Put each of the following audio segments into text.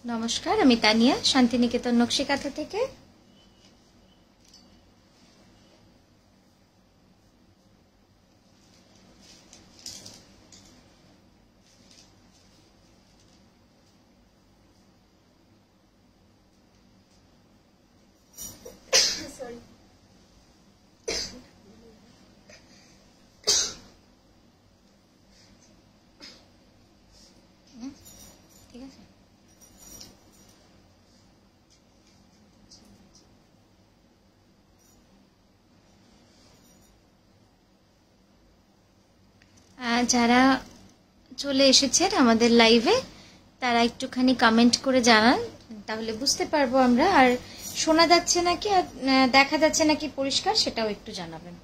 নমস্কার, আমি তানিয়া শান্তিনিকেতন নকশিকাঁথা থেকে। ঠিক আছে, যারা চলে এসেছেন আমাদের লাইভে তারা একটুখানি কমেন্ট করে জানান, তাহলে বুঝতে পারবো আমরা। আর শোনা যাচ্ছে নাকি আর দেখা যাচ্ছে নাকি পরিষ্কার, সেটাও একটু জানাবেন।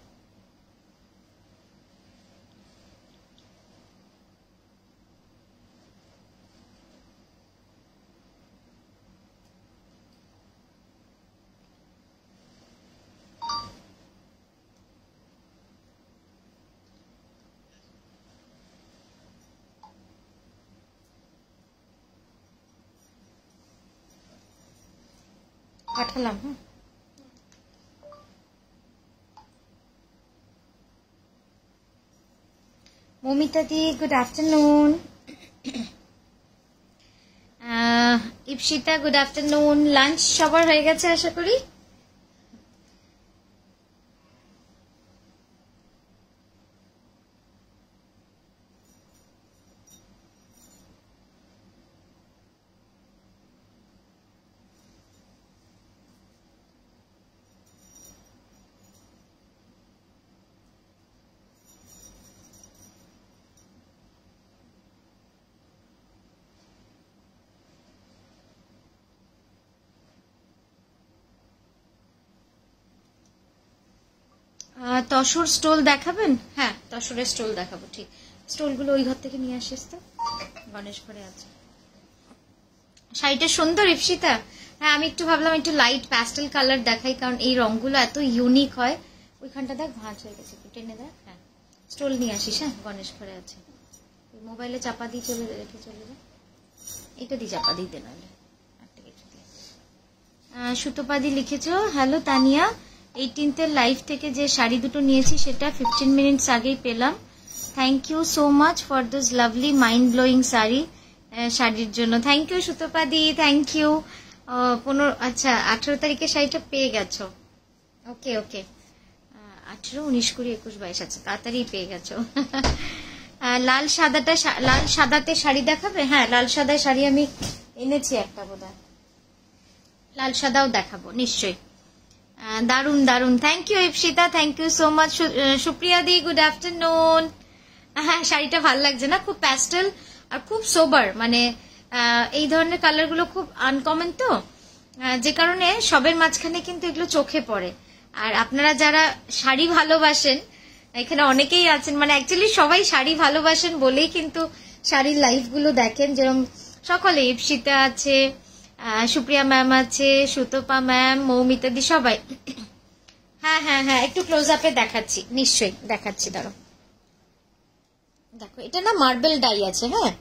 পাঠালাম। Mamita di, good afternoon. Ipsita, good afternoon. Lunch সবার হয়ে গেছে আশা করি। তসর স্টোল দেখাবেন? হ্যাঁ, তসরের স্টোল দেখাবো। ঠিক, স্টোলগুলো ওই ঘর থেকে নিয়ে আসিস তো, গণেশ ঘরে আছে। শাড়িটা সুন্দর ইপসিতা। হ্যাঁ, আমি একটু ভাবলাম একটু লাইট প্যাস্টেল কালার দেখাই, কারণ এই রংগুলো এত ইউনিক হয়। ওইখানটা দেখ ভাঁজ হয়ে গেছে, একটু টেনে দেখ। হ্যাঁ, স্টোল নিয়ে আসিস। হ্যাঁ, গণেশ ঘরে আছে। মোবাইলে চাপা দিয়ে রেখে চলে যা। এটা দিয়ে চাপা দিয়ে দে, নাহলে একটা কিছু দিয়ে। সুতোপাদি লিখেছো, হ্যালো তানিয়া, 18th লাইভ থেকে যে শাড়ি দুটো নিয়েছি সেটা 15 মিনিটস আগেই পেলাম। Thank you so much for this lovely mind blowing শাড়ির জন্য। Thank you Sutapadi, thank you. 18 তারিখে শাড়িটা পেয়ে গেছো। ওকে ওকে, 18, 19, 20, 21, 22, আচ্ছা, তাড়াতাড়ি পেয়ে গেছো। লাল সাদাতে শাড়ি দেখাবে? হ্যাঁ, লাল সাদায় শাড়ি আমি এনেছি একটা, বোধহয় লাল সাদাও দেখাবো নিশ্চয়ই। দারুন দারুন, thank you Ipsita, thank you so much. Supriya দি, গুড আফটারনুন। হ্যাঁ, শাড়িটা ভালো লাগছে না? খুব প্যাস্টেল আর খুব সোবার, মানে এই ধরনের কালারগুলো খুব আনকমন তো, যে কারণে সবের মাঝখানে কিন্তু এগুলো চোখে পড়ে। আর আপনারা যারা শাড়ি ভালোবাসেন, এখানে অনেকেই আছেন, মানে অ্যাকচুয়ালি সবাই শাড়ি ভালোবাসেন বলেই কিন্তু শাড়ির লাইভগুলো দেখেন। যেরকম সকলে, ইপসিতা আছে, সুপ্রিয়া ম্যাম আছে, সুতপা ম্যাম, মৌমিতাদি, সবাই। হ্যাঁ হ্যাঁ হ্যাঁ, একটু ক্লোজ আপে দেখাচ্ছি, নিশ্চয়ই দেখাচ্ছি, দাঁড়ো। দেখো, এটা না মার্বেল ডাই আছে। হ্যাঁ,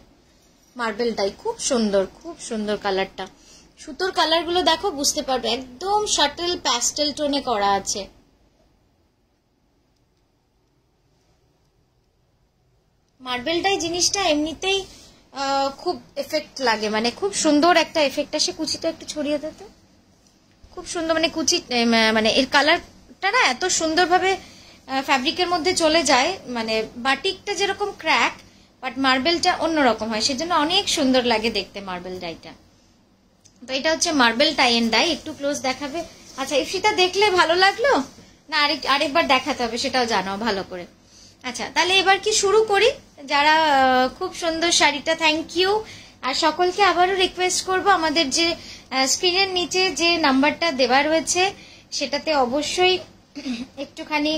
মার্বেল ডাই, খুব সুন্দর, খুব সুন্দর কালারটা। সুতোর কালারগুলো দেখো, বুঝতে পারবে, একদম শাটল প্যাস্টেল টোনে করা আছে। মার্বেল ডাই জিনিসটা এমনিতেই খুব এফেক্ট লাগে, মানে খুব সুন্দর একটা এফেক্ট আসে। কুচিটা একটু ছড়িয়ে দিতে, খুব সুন্দর, মানে কুচি, মানে এর কালারটা না এত সুন্দরভাবে ফ্যাব্রিকের মধ্যে চলে যায়। মানে বাটিকটা যেরকম ক্র্যাক, বাট মার্বেলটা অন্যরকম হয়, সেজন্য অনেক সুন্দর লাগে দেখতে মার্বেল ডাইটা। তো এটা হচ্ছে মার্বেল টাই এন্ড ডাই। একটু ক্লোজ দেখাবে? আচ্ছা ইপসিতা, দেখলে ভালো লাগলো না? আরেকবার দেখাতে হবে, সেটাও জানাও ভালো করে। আচ্ছা, তাহলে এবার কি শুরু করি? যারা খুব সুন্দর শাড়িটা, থ্যাংক ইউ। আর সকলকে আবারও রিকোয়েস্ট করব, আমাদের যে স্ক্রিনের নিচে যে নাম্বারটা দেওয়া রয়েছে সেটাতে অবশ্যই একটুখানি,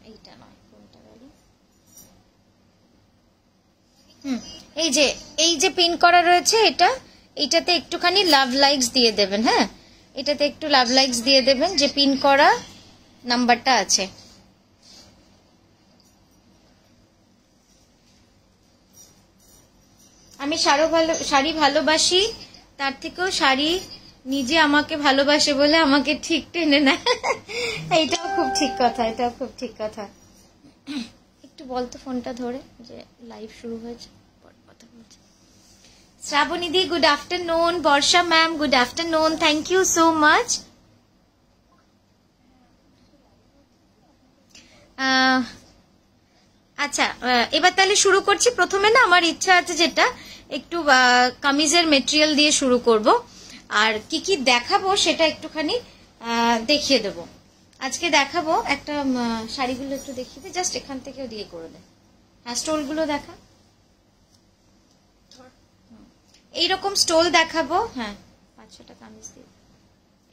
এইটা নয়, কোনটা গেল, এই যে পিন করা রয়েছে, এইটাতে একটুখানি লাভ লাইকস দিয়ে দেবেন। হ্যাঁ, এটাতে একটু লাভ লাইকস দিয়ে দেবেন, যে পিন করা নাম্বারটা আছে। আমি শাড়ি ভালোবাসি, তার থেকেও শাড়ি নিজে আমাকে ভালোবাসে বলে আমাকে ঠিক টেনে নেয়। এইটাও খুব ঠিক কথা, এটাও খুব ঠিক কথা। একটু বলতো ফোনটা ধরে যে লাইভ শুরু হয়েছে, কথা বলছে। Shrabani di good afternoon, Barsha ma'am good afternoon, thank you so much. আচ্ছা এবার তাহলে শুরু করছি। প্রথমে না আমার ইচ্ছা আছে যেটা একটু কামিজের মেটেরিয়াল দিয়ে শুরু করব, আর কি কি দেখাবো সেটা একটুখানি দেখিয়ে দেবো। আজকে দেখাবো একটা শাড়িগুলো একটু দেখিয়ে দে, জাস্ট এখান থেকেও দিয়ে করে দে। হ্যাঁ স্টোলগুলো দেখা, এইরকম স্টোল দেখাবো। হ্যাঁ 5-6টা কামিজ দিয়ে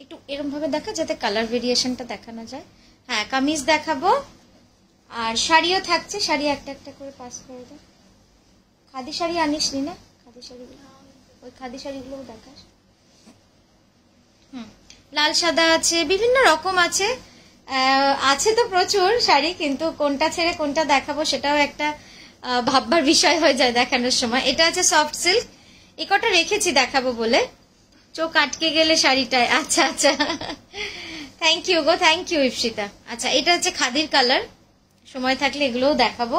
একটু এরকম ভাবে দেখা যাতে কালার ভেরিয়েশনটা দেখানো যায়। হ্যাঁ কামিজ দেখাবো, আর শাড়িও থাকছে, শাড়ি একটা একটা করে পাস করে দাও। খাদি শাড়ি আনিস নি না? খাদি শাড়িগুলো, ওই খাদি শাড়িগুলো দেখাস। লাল সাদা আছে, বিভিন্ন রকম আছে, আছে তো প্রচুর শাড়ি, কিন্তু কোনটা ছেড়ে কোনটা দেখাবো সেটাও একটা ভাববার বিষয় হয়ে যায় দেখানোর সময়। এটা আছে সফট সিল্ক, এই কটা রেখেছি দেখাবো বলে, চোখ আটকে গেলে শাড়িটায়। আচ্ছা আচ্ছা, থ্যাংক ইউ গো, থ্যাংক ইউ ইপসিতা। আচ্ছা এটা হচ্ছে খাদির কালার, সময় থাকলে এগুলোও দেখাবো।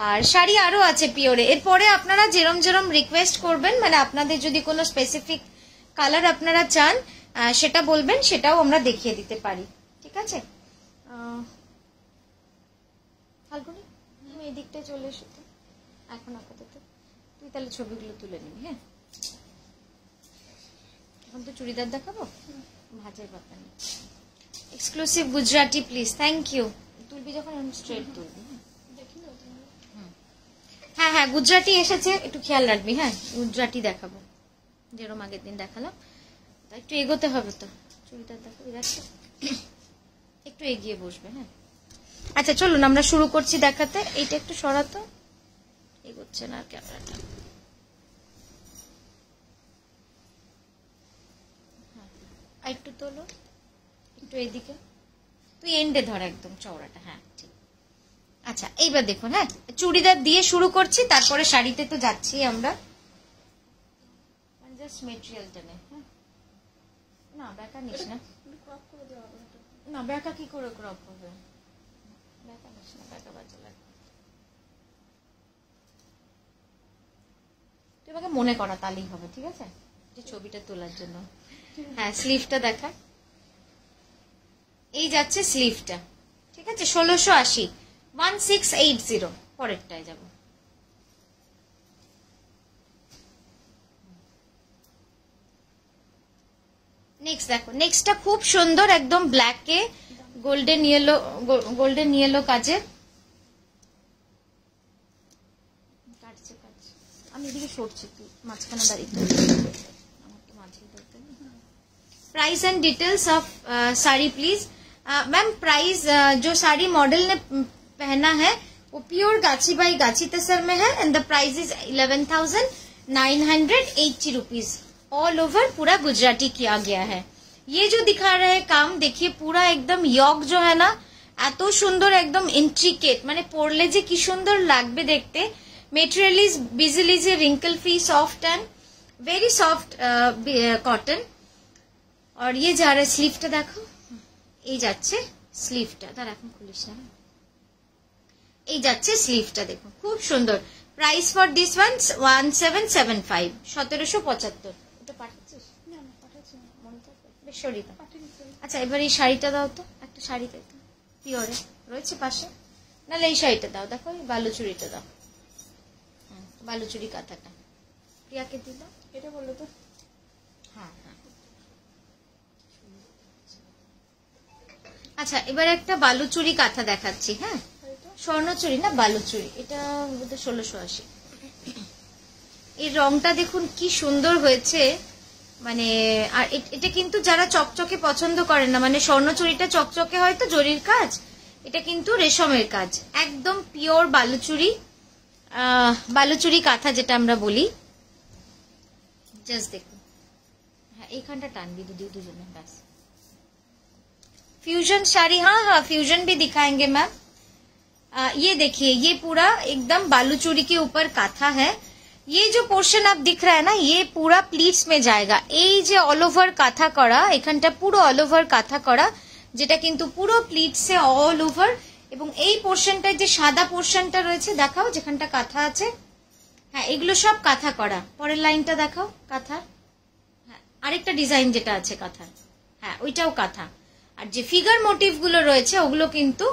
আর শাড়ি আরো আছে পিওরে। এরপরে আপনারা যেরম যেরম রিকোয়েস্ট করবেন, মানে আপনাদের যদি কোনো স্পেসিফিক কালার আপনারা চান সেটা বলবেন, সেটাও আমরা দেখিয়ে দিতে পারি। ঠিক আছে ফাল্গুনি, তুমি এই দিকটায় চলে এসো তো এখন আপাতত, তুই তাহলে ছবিগুলো তুলে নিবি। হ্যাঁ এখন তো চুড়িদার দেখাবো, ভাজের ব্যাপার নেই। Exclusive Gujarati please, thank you. তুলবি যখন স্ট্রেট তুলবি। হ্যাঁ হ্যাঁ গুজরাটি এসেছে, একটু খেয়াল রাখবি। হ্যাঁ গুজরাটি দেখাবো, যেরকম আগের দিন দেখালাম। একটু এগোতে হবে তো, চুড়িদার দেখাবি, দেখো একটু এগিয়ে বসবে। হ্যাঁ আচ্ছা চলুন আমরা শুরু করছি দেখাতে। এইটা একটু সরাতো, এগোচ্ছে না ক্যামেরাটা। হ্যাঁ একটু তোলো, একটু এইদিকে, তুই এন্ডে ধর একদম চওড়াটা। হ্যাঁ ঠিক। আচ্ছা এইবার দেখুন, হ্যাঁ চুড়িদার দিয়ে শুরু করছি, তারপরে শাড়িতে তো যাচ্ছি আমরা। জাস্ট মেটেরিয়ালটা নে। হ্যাঁ না ব্যাকা নিস না, না ব্যাকা কি করে ক্রপ হবে, ব্যাকা নিস না, ব্যাকা বাজে লাগে। তুই আমাকে মনে করা তাহলেই হবে, ঠিক আছে, যে ছবিটা তোলার জন্য। হ্যাঁ স্লিভটা দেখা, এই যাচ্ছে স্লিভটা, ঠিক আছে 1680, 1680। পরেরটায় যাব। নেক্সট দেখো, নেক্সটটা খুব সুন্দর, একদম ব্ল্যাকে গোল্ডেন ইয়েলো কাজে। আমি এদিকে সরছি, তুই মাঝখানে দাঁড়িয়ে। আমার তো মাঝে দরকার। Price and details of sari please. Ma'am price जो साड़ी मॉडल ने पहना है वो प्योर गाची बाई गाची तसर में है, and the price is 11,980 rupees. All over पूरा गुजराती किया गया है। ये जो दिखा रहे हैं काम, देखिए पूरा एकदम यॉक जो है ना, এত সুন্দর একদম ইন্ট্রিকেট, মানে পরলে যে কি সুন্দর লাগবে দেখতে। মেটেরিয়াল ইজ বিজিলি যে wrinkle free, soft and very soft cotton. और ये जा रहा है स्लीवটা দেখো, এই যাচ্ছে স্লিভটা, তার এখন খুলিস না, এই যাচ্ছে স্লিভটা দেখো খুব সুন্দর। Price for this one 1775, 1775। এটা পাঠাচ্ছিস না? আমি পাঠাচ্ছি, মনে থাকে বেশ সরিতা। আচ্ছা এবার এই শাড়িটা দাও তো, একটা শাড়ি দেখো পিওরে রয়েছে পাশে, নাহলে এই শাড়িটা দাও, দেখো এই বালুচুরিটা দাও, বালুচুরি কাঁথাটা প্রিয়াকে দিল, এটা বললো তো। হ্যাঁ হ্যাঁ আচ্ছা এবার একটা বালুচুরি কাঁথা দেখাচ্ছি। হ্যাঁ স্বর্ণচুরি না বালুচুরি, এটা 1680। এই রংটা দেখুন কি সুন্দর হয়েছে, মানে আর এটা কিন্তু যারা চকচকে পছন্দ করেন না, মানে স্বর্ণচুরিটা চকচকে হয়তো জরির কাজ, এটা কিন্তু রেশমের কাজ, একদম পিওর বালুচুরি, বালুচুরি কাঁথা যেটা আমরা বলি। জাস্ট দেখুন, হ্যাঁ এইখানটা টানবি দুজনে ব্যাস। फ्यूजन साड़ी, हाँ हाँ फ्यूजन भी दिखाएंगे मैम। ये देखिए ये पूरा एकदम बालूचूरी के ऊपर काथा है। ये जो पोर्शन आप दिख रहा है ना, ये पूरा प्लीट्स में जाएगा। এই যে অল ওভার কাঁথা করা, এখানটা পুরো অল ওভার কাঁথা করা, যেটা কিন্তু পুরো প্লিটসে অল ওভার। এবং এই পোর্শনটা যে সাদা পোর্শনটা রয়েছে দেখাও, যেখানটা কাঁথা আছে, হ্যাঁ এগুলো সব কাঁথা করা। পরের লাইনটা দেখাও কাঁথার, হ্যাঁ আরেকটা ডিজাইন যেটা আছে কাঁথার, হ্যাঁ ওইটাও কাঁথা। আর যে ফিগার মোটিভ গুলো রয়েছে ওগুলো কিন্তু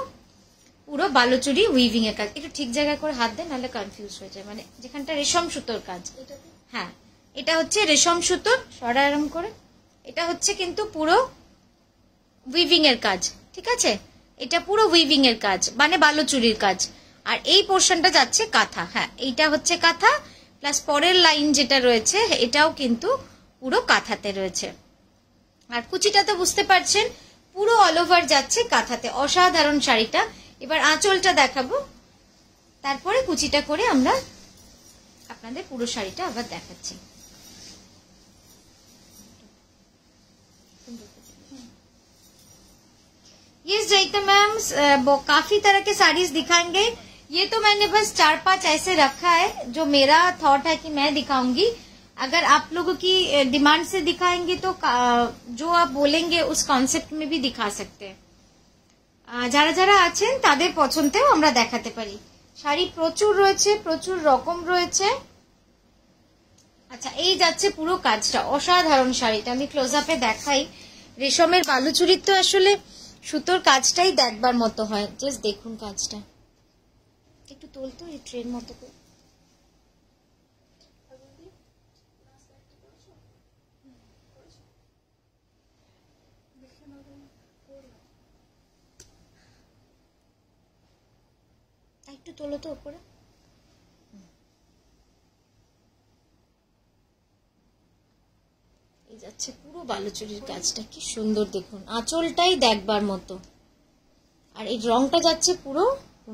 পুরো বালুচুরি উইভিং এর কাজ। একটু ঠিক জায়গায় করে হাত দেন, নাহলে কনফিউজ হয়ে যায়। মানে যেখানটা রেশম সুতোর কাজ, হ্যাঁ এটা হচ্ছে রেশম সুতোর, সরা এরম করে। এটা হচ্ছে কিন্তু পুরো উইভিং এর কাজ, ঠিক আছে? এটা পুরো উইভিং এর কাজ, মানে বালুচুরির কাজ। আর এই পোর্শনটা যাচ্ছে কাঁথা, হ্যাঁ এইটা হচ্ছে কাঁথা, প্লাস পরের লাইন যেটা রয়েছে এটাও কিন্তু পুরো কাঁথাতে রয়েছে। আর কুচিটা তো বুঝতে পারছেন পুরো অল ওভার যাচ্ছে কাঁথাতে। অসাধারণ শাড়িটা। এবার আঁচলটা দেখাবো, তারপরে কুচিটা করে আমরা আপনাদের পুরো শাড়িটা আবার দেখাচ্ছি। ये जयिता मैम काफी तरह के साड़ीज दिखाएंगे। ये तो मैंने बस 4-5 ऐसे रखा है जो मेरा थॉट है कि मैं दिखाऊंगी। अगर आप लोगों की डिमांड से दिखाएंगे तो जो आप बोलेंगे उस कॉन्सेप्ट में भी दिखा सकते हैं। যারা যারা আছেন তাদের পছন্দেও আমরা দেখাতে পারি। শাড়ি প্রচুর রয়েছে, প্রচুর রকম রয়েছে। আচ্ছা এই যাচ্ছে পুরো কাজটা, অসাধারণ শাড়িটা। আমি ক্লোজ আপে দেখাই। রেশমের বালুচুরির তো আসলে সুতোর কাজটাই দেখবার মতো হয়। জাস্ট দেখুন কাজটা, একটু তোলতো এই ট্রেন মতো করে। একটু তোলো তো উপরে। এই যাচ্ছে পুরো বালুচুরির কাজটা, কি সুন্দর দেখুন। আঁচলটাই দেখবার মতো। আর এই রংটা যাচ্ছে পুরো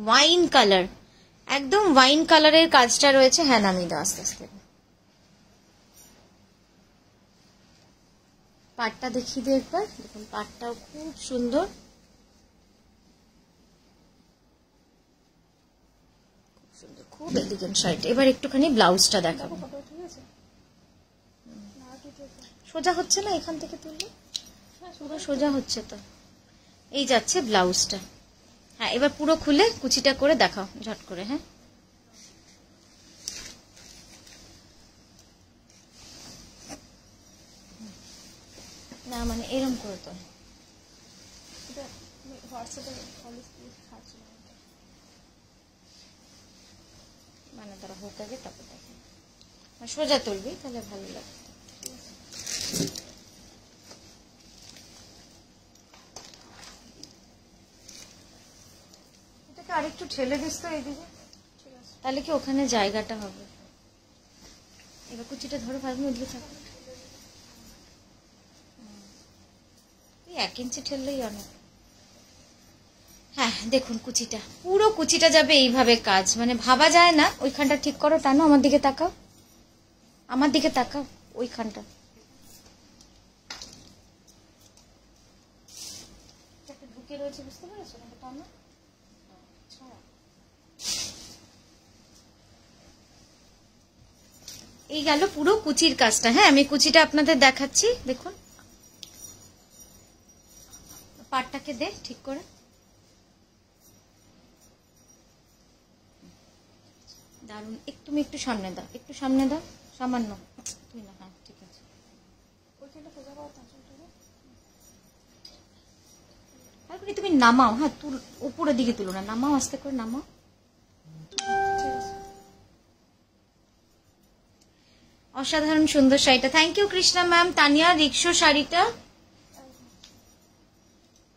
ওয়াইন কালার, একদম ওয়াইন কালারের কাজটা রয়েছে। হ্যাঁ নামিয়ে দাও আস্তে আস্তে। পাটটা দেখিয়ে দিই একবার, দেখুন পাটটাও খুব সুন্দর, খুব এলিগেন্ট শাড়িটা। এবার একটুখানি ব্লাউজটা দেখাবো। সোজা হচ্ছে না, এখান থেকে তুললে পুরো সোজা হচ্ছে তো। এই যাচ্ছে ব্লাউজটা। হ্যাঁ এবার পুরো খুলে কুচিটা করে দেখাও ঝট করে। হ্যাঁ না মানে এরম করে তো মানে তারা হোক আগে তারপর দেখে সোজা তুলবি তাহলে ভালো লাগবে। এটাকে আরেকটু ঠেলে দিস তো এইদিকে, তাহলে কি ওখানে জায়গাটা হবে। এবার কুচিটা ধরো ভালো, ওদিকে থাকবে। 1 ইঞ্চি ঠেললেই অনেক। হ্যাঁ দেখুন কুচিটা, পুরো কুচিটা যাবে এইভাবে কাজ, মানে ভাবা যায় না। ওইখানটা ঠিক করো, টানো, আমার দিকে তাকাও, আমার দিকে তাকাও। ওইখানটা ঢুকে রয়েছে, বুঝতে পেরেছো? টানো। এই গেল পুরো কুচির কাজটা। হ্যাঁ আমি কুচিটা আপনাদের দেখাচ্ছি, দেখুন। পাটটাকে দে ঠিক করে। দারুন। তুমি একটু সামনে দাও, একটু সামনে দাও, সামান্য। তুমি না, হ্যাঁ ঠিক আছে। তুমি নামাও, হ্যাঁ উপরের দিকে তুলো না, নামাও আস্তে করে, নামাও। অসাধারণ সুন্দর শাড়িটা। Thank you Krishna ma'am. Tania রিক্সো শাড়িটা,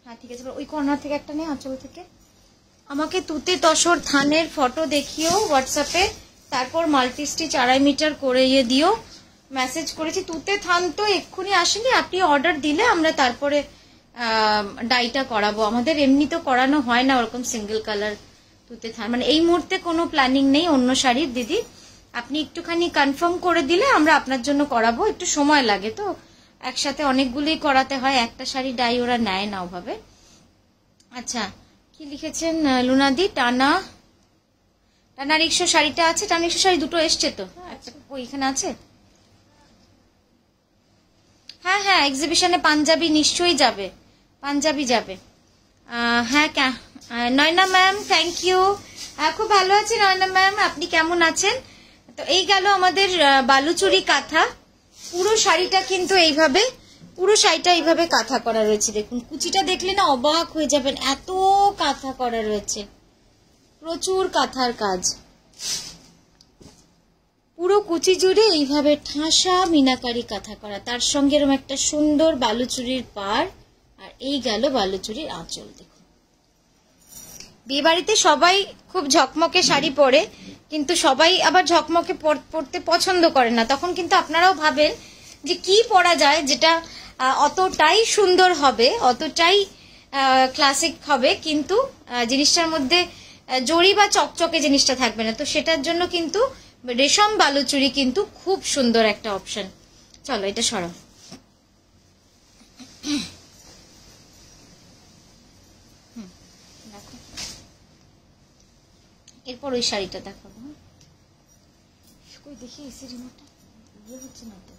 হ্যাঁ ঠিক আছে। ওই কর্নার থেকে একটা নেই, আঁচল থেকে। আমাকে তুতে তসর থানের ফটো দেখিও হোয়াটসঅ্যাপে, তারপর মাল্টি স্টিচ 2.5 মিটার করে দিও। মেসেজ করেছি। তুতে থান তো এক্ষুনি আসেনি, আপনি অর্ডার দিলে আমরা তারপরে ডাইটা করাবো। আমাদের এমনি তো করানো হয় না ওরকম সিঙ্গেল কালার তুতে থান, মানে এই মুহূর্তে কোনো প্ল্যানিং নেই অন্য শাড়ির। দিদি আপনি একটুখানি কনফার্ম করে দিলে আমরা আপনার জন্য করাবো। একটু সময় লাগে তো, একসাথে অনেকগুলোই করাতে হয়, একটা শাড়ি ডাই ওরা নেয় না ওভাবে। আচ্ছা কি লিখেছেন লুনাদি? টানা টানা রিক্সা শাড়িটা আছে, টানা রিক্সা শাড়ি দুটো এসছে তো, ওইখানে আছে। হ্যাঁ হ্যাঁ, এক্সিবিশনে পাঞ্জাবি নিশ্চয়ই যাবে, পাঞ্জাবি যাবে। হ্যাঁ নয়না ম্যাম, থ্যাংক ইউ। খুব ভালো আছি নয়না ম্যাম, আপনি কেমন আছেন? তো এই গেল আমাদের বালুচুরি কাঁথা। পুরো শাড়িটা কিন্তু এইভাবে, পুরো শাড়িটা এইভাবে কাঁথা করা রয়েছে। দেখুন কুচিটা দেখলে না অবাক হয়ে যাবেন, এত কাঁথা করা রয়েছে, প্রচুর কাঁথার কাজ। পুরো কুচি জুড়ে এইভাবে ঠাসা মিনাকারি কাঁথা করা, তার সঙ্গে এরকম একটা সুন্দর বালুচুরির পাড়, আর এই গেল বালুচুরির আঁচল। দেখুন বিয়ে বাড়িতে সবাই খুব ঝকমকে শাড়ি পরে, কিন্তু সবাই আবার ঝকমকে পরতে পছন্দ করে না। তখন কিন্তু আপনারাও ভাবেন যে কি পরা যায় যেটা অতটাই সুন্দর হবে, অতটাই ক্লাসিক হবে, কিন্তু জিনিসটার মধ্যে জরি বা চকচকে জিনিসটা থাকবে না। তো সেটার জন্য কিন্তু রেশম বালুচুরি কিন্তু খুব সুন্দর একটা অপশন। চলো এটা সরাও। এরপর ওই শাড়িটা দেখাবো। কই দেখি এসি রিমোটটা ইয়ে হচ্ছে না তো।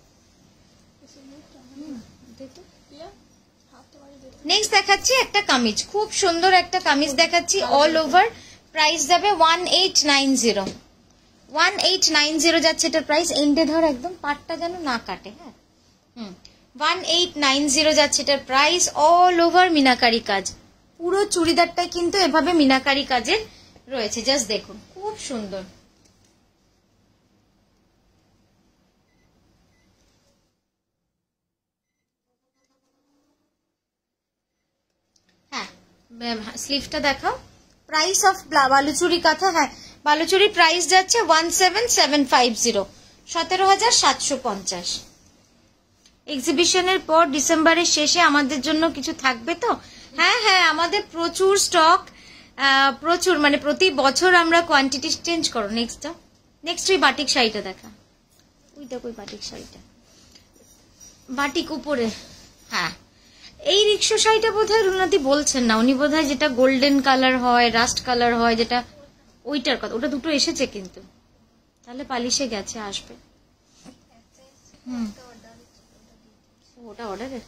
নেক্সট দেখাচ্ছি একটা কামিজ, খুব সুন্দর একটা কামিজ দেখাচ্ছি, অল ওভার। প্রাইস যাবে 1890, 1890 যাচ্ছে এটার প্রাইস। এন্ডে ধর একদম, পাটটা যেন না কাটে। হ্যাঁ 1890 যাচ্ছে এটার প্রাইস। অল ওভার মিনাকারি কাজ, পুরো চুড়িদারটাই কিন্তু এভাবে মিনাকারি কাজের রয়েছে। জাস্ট দেখুন খুব সুন্দর। হ্যাঁ স্লিভটা দেখাও। প্রাইস অফ বালুচুরি কাঁথা, হ্যাঁ বালুচুরি প্রাইস যাচ্ছে 17750, 17,750। এক্সিবিশনের পর ডিসেম্বরের শেষে আমাদের জন্য কিছু থাকবে তো? হ্যাঁ হ্যাঁ, আমাদের প্রচুর স্টক, প্রচুর, মানে প্রতি বছর আমরা কোয়ান্টিটি চেঞ্জ করো। নেক্সট ওই বাটিক শাড়িটা দেখা, ওইটা কই বাটিক শাড়িটা, বাটিক উপরে। হ্যাঁ এই রিক্সা শাড়িটা বোধহয় রুনাদি বলছেন না, উনি বোধহয় যেটা গোল্ডেন কালার হয়, রাস্ট কালার হয়, যেটা ওইটার কথা। ওটা দুটো এসেছে কিন্তু, তাহলে পালিশে গেছে, আসবে। ওটা অর্ডারের।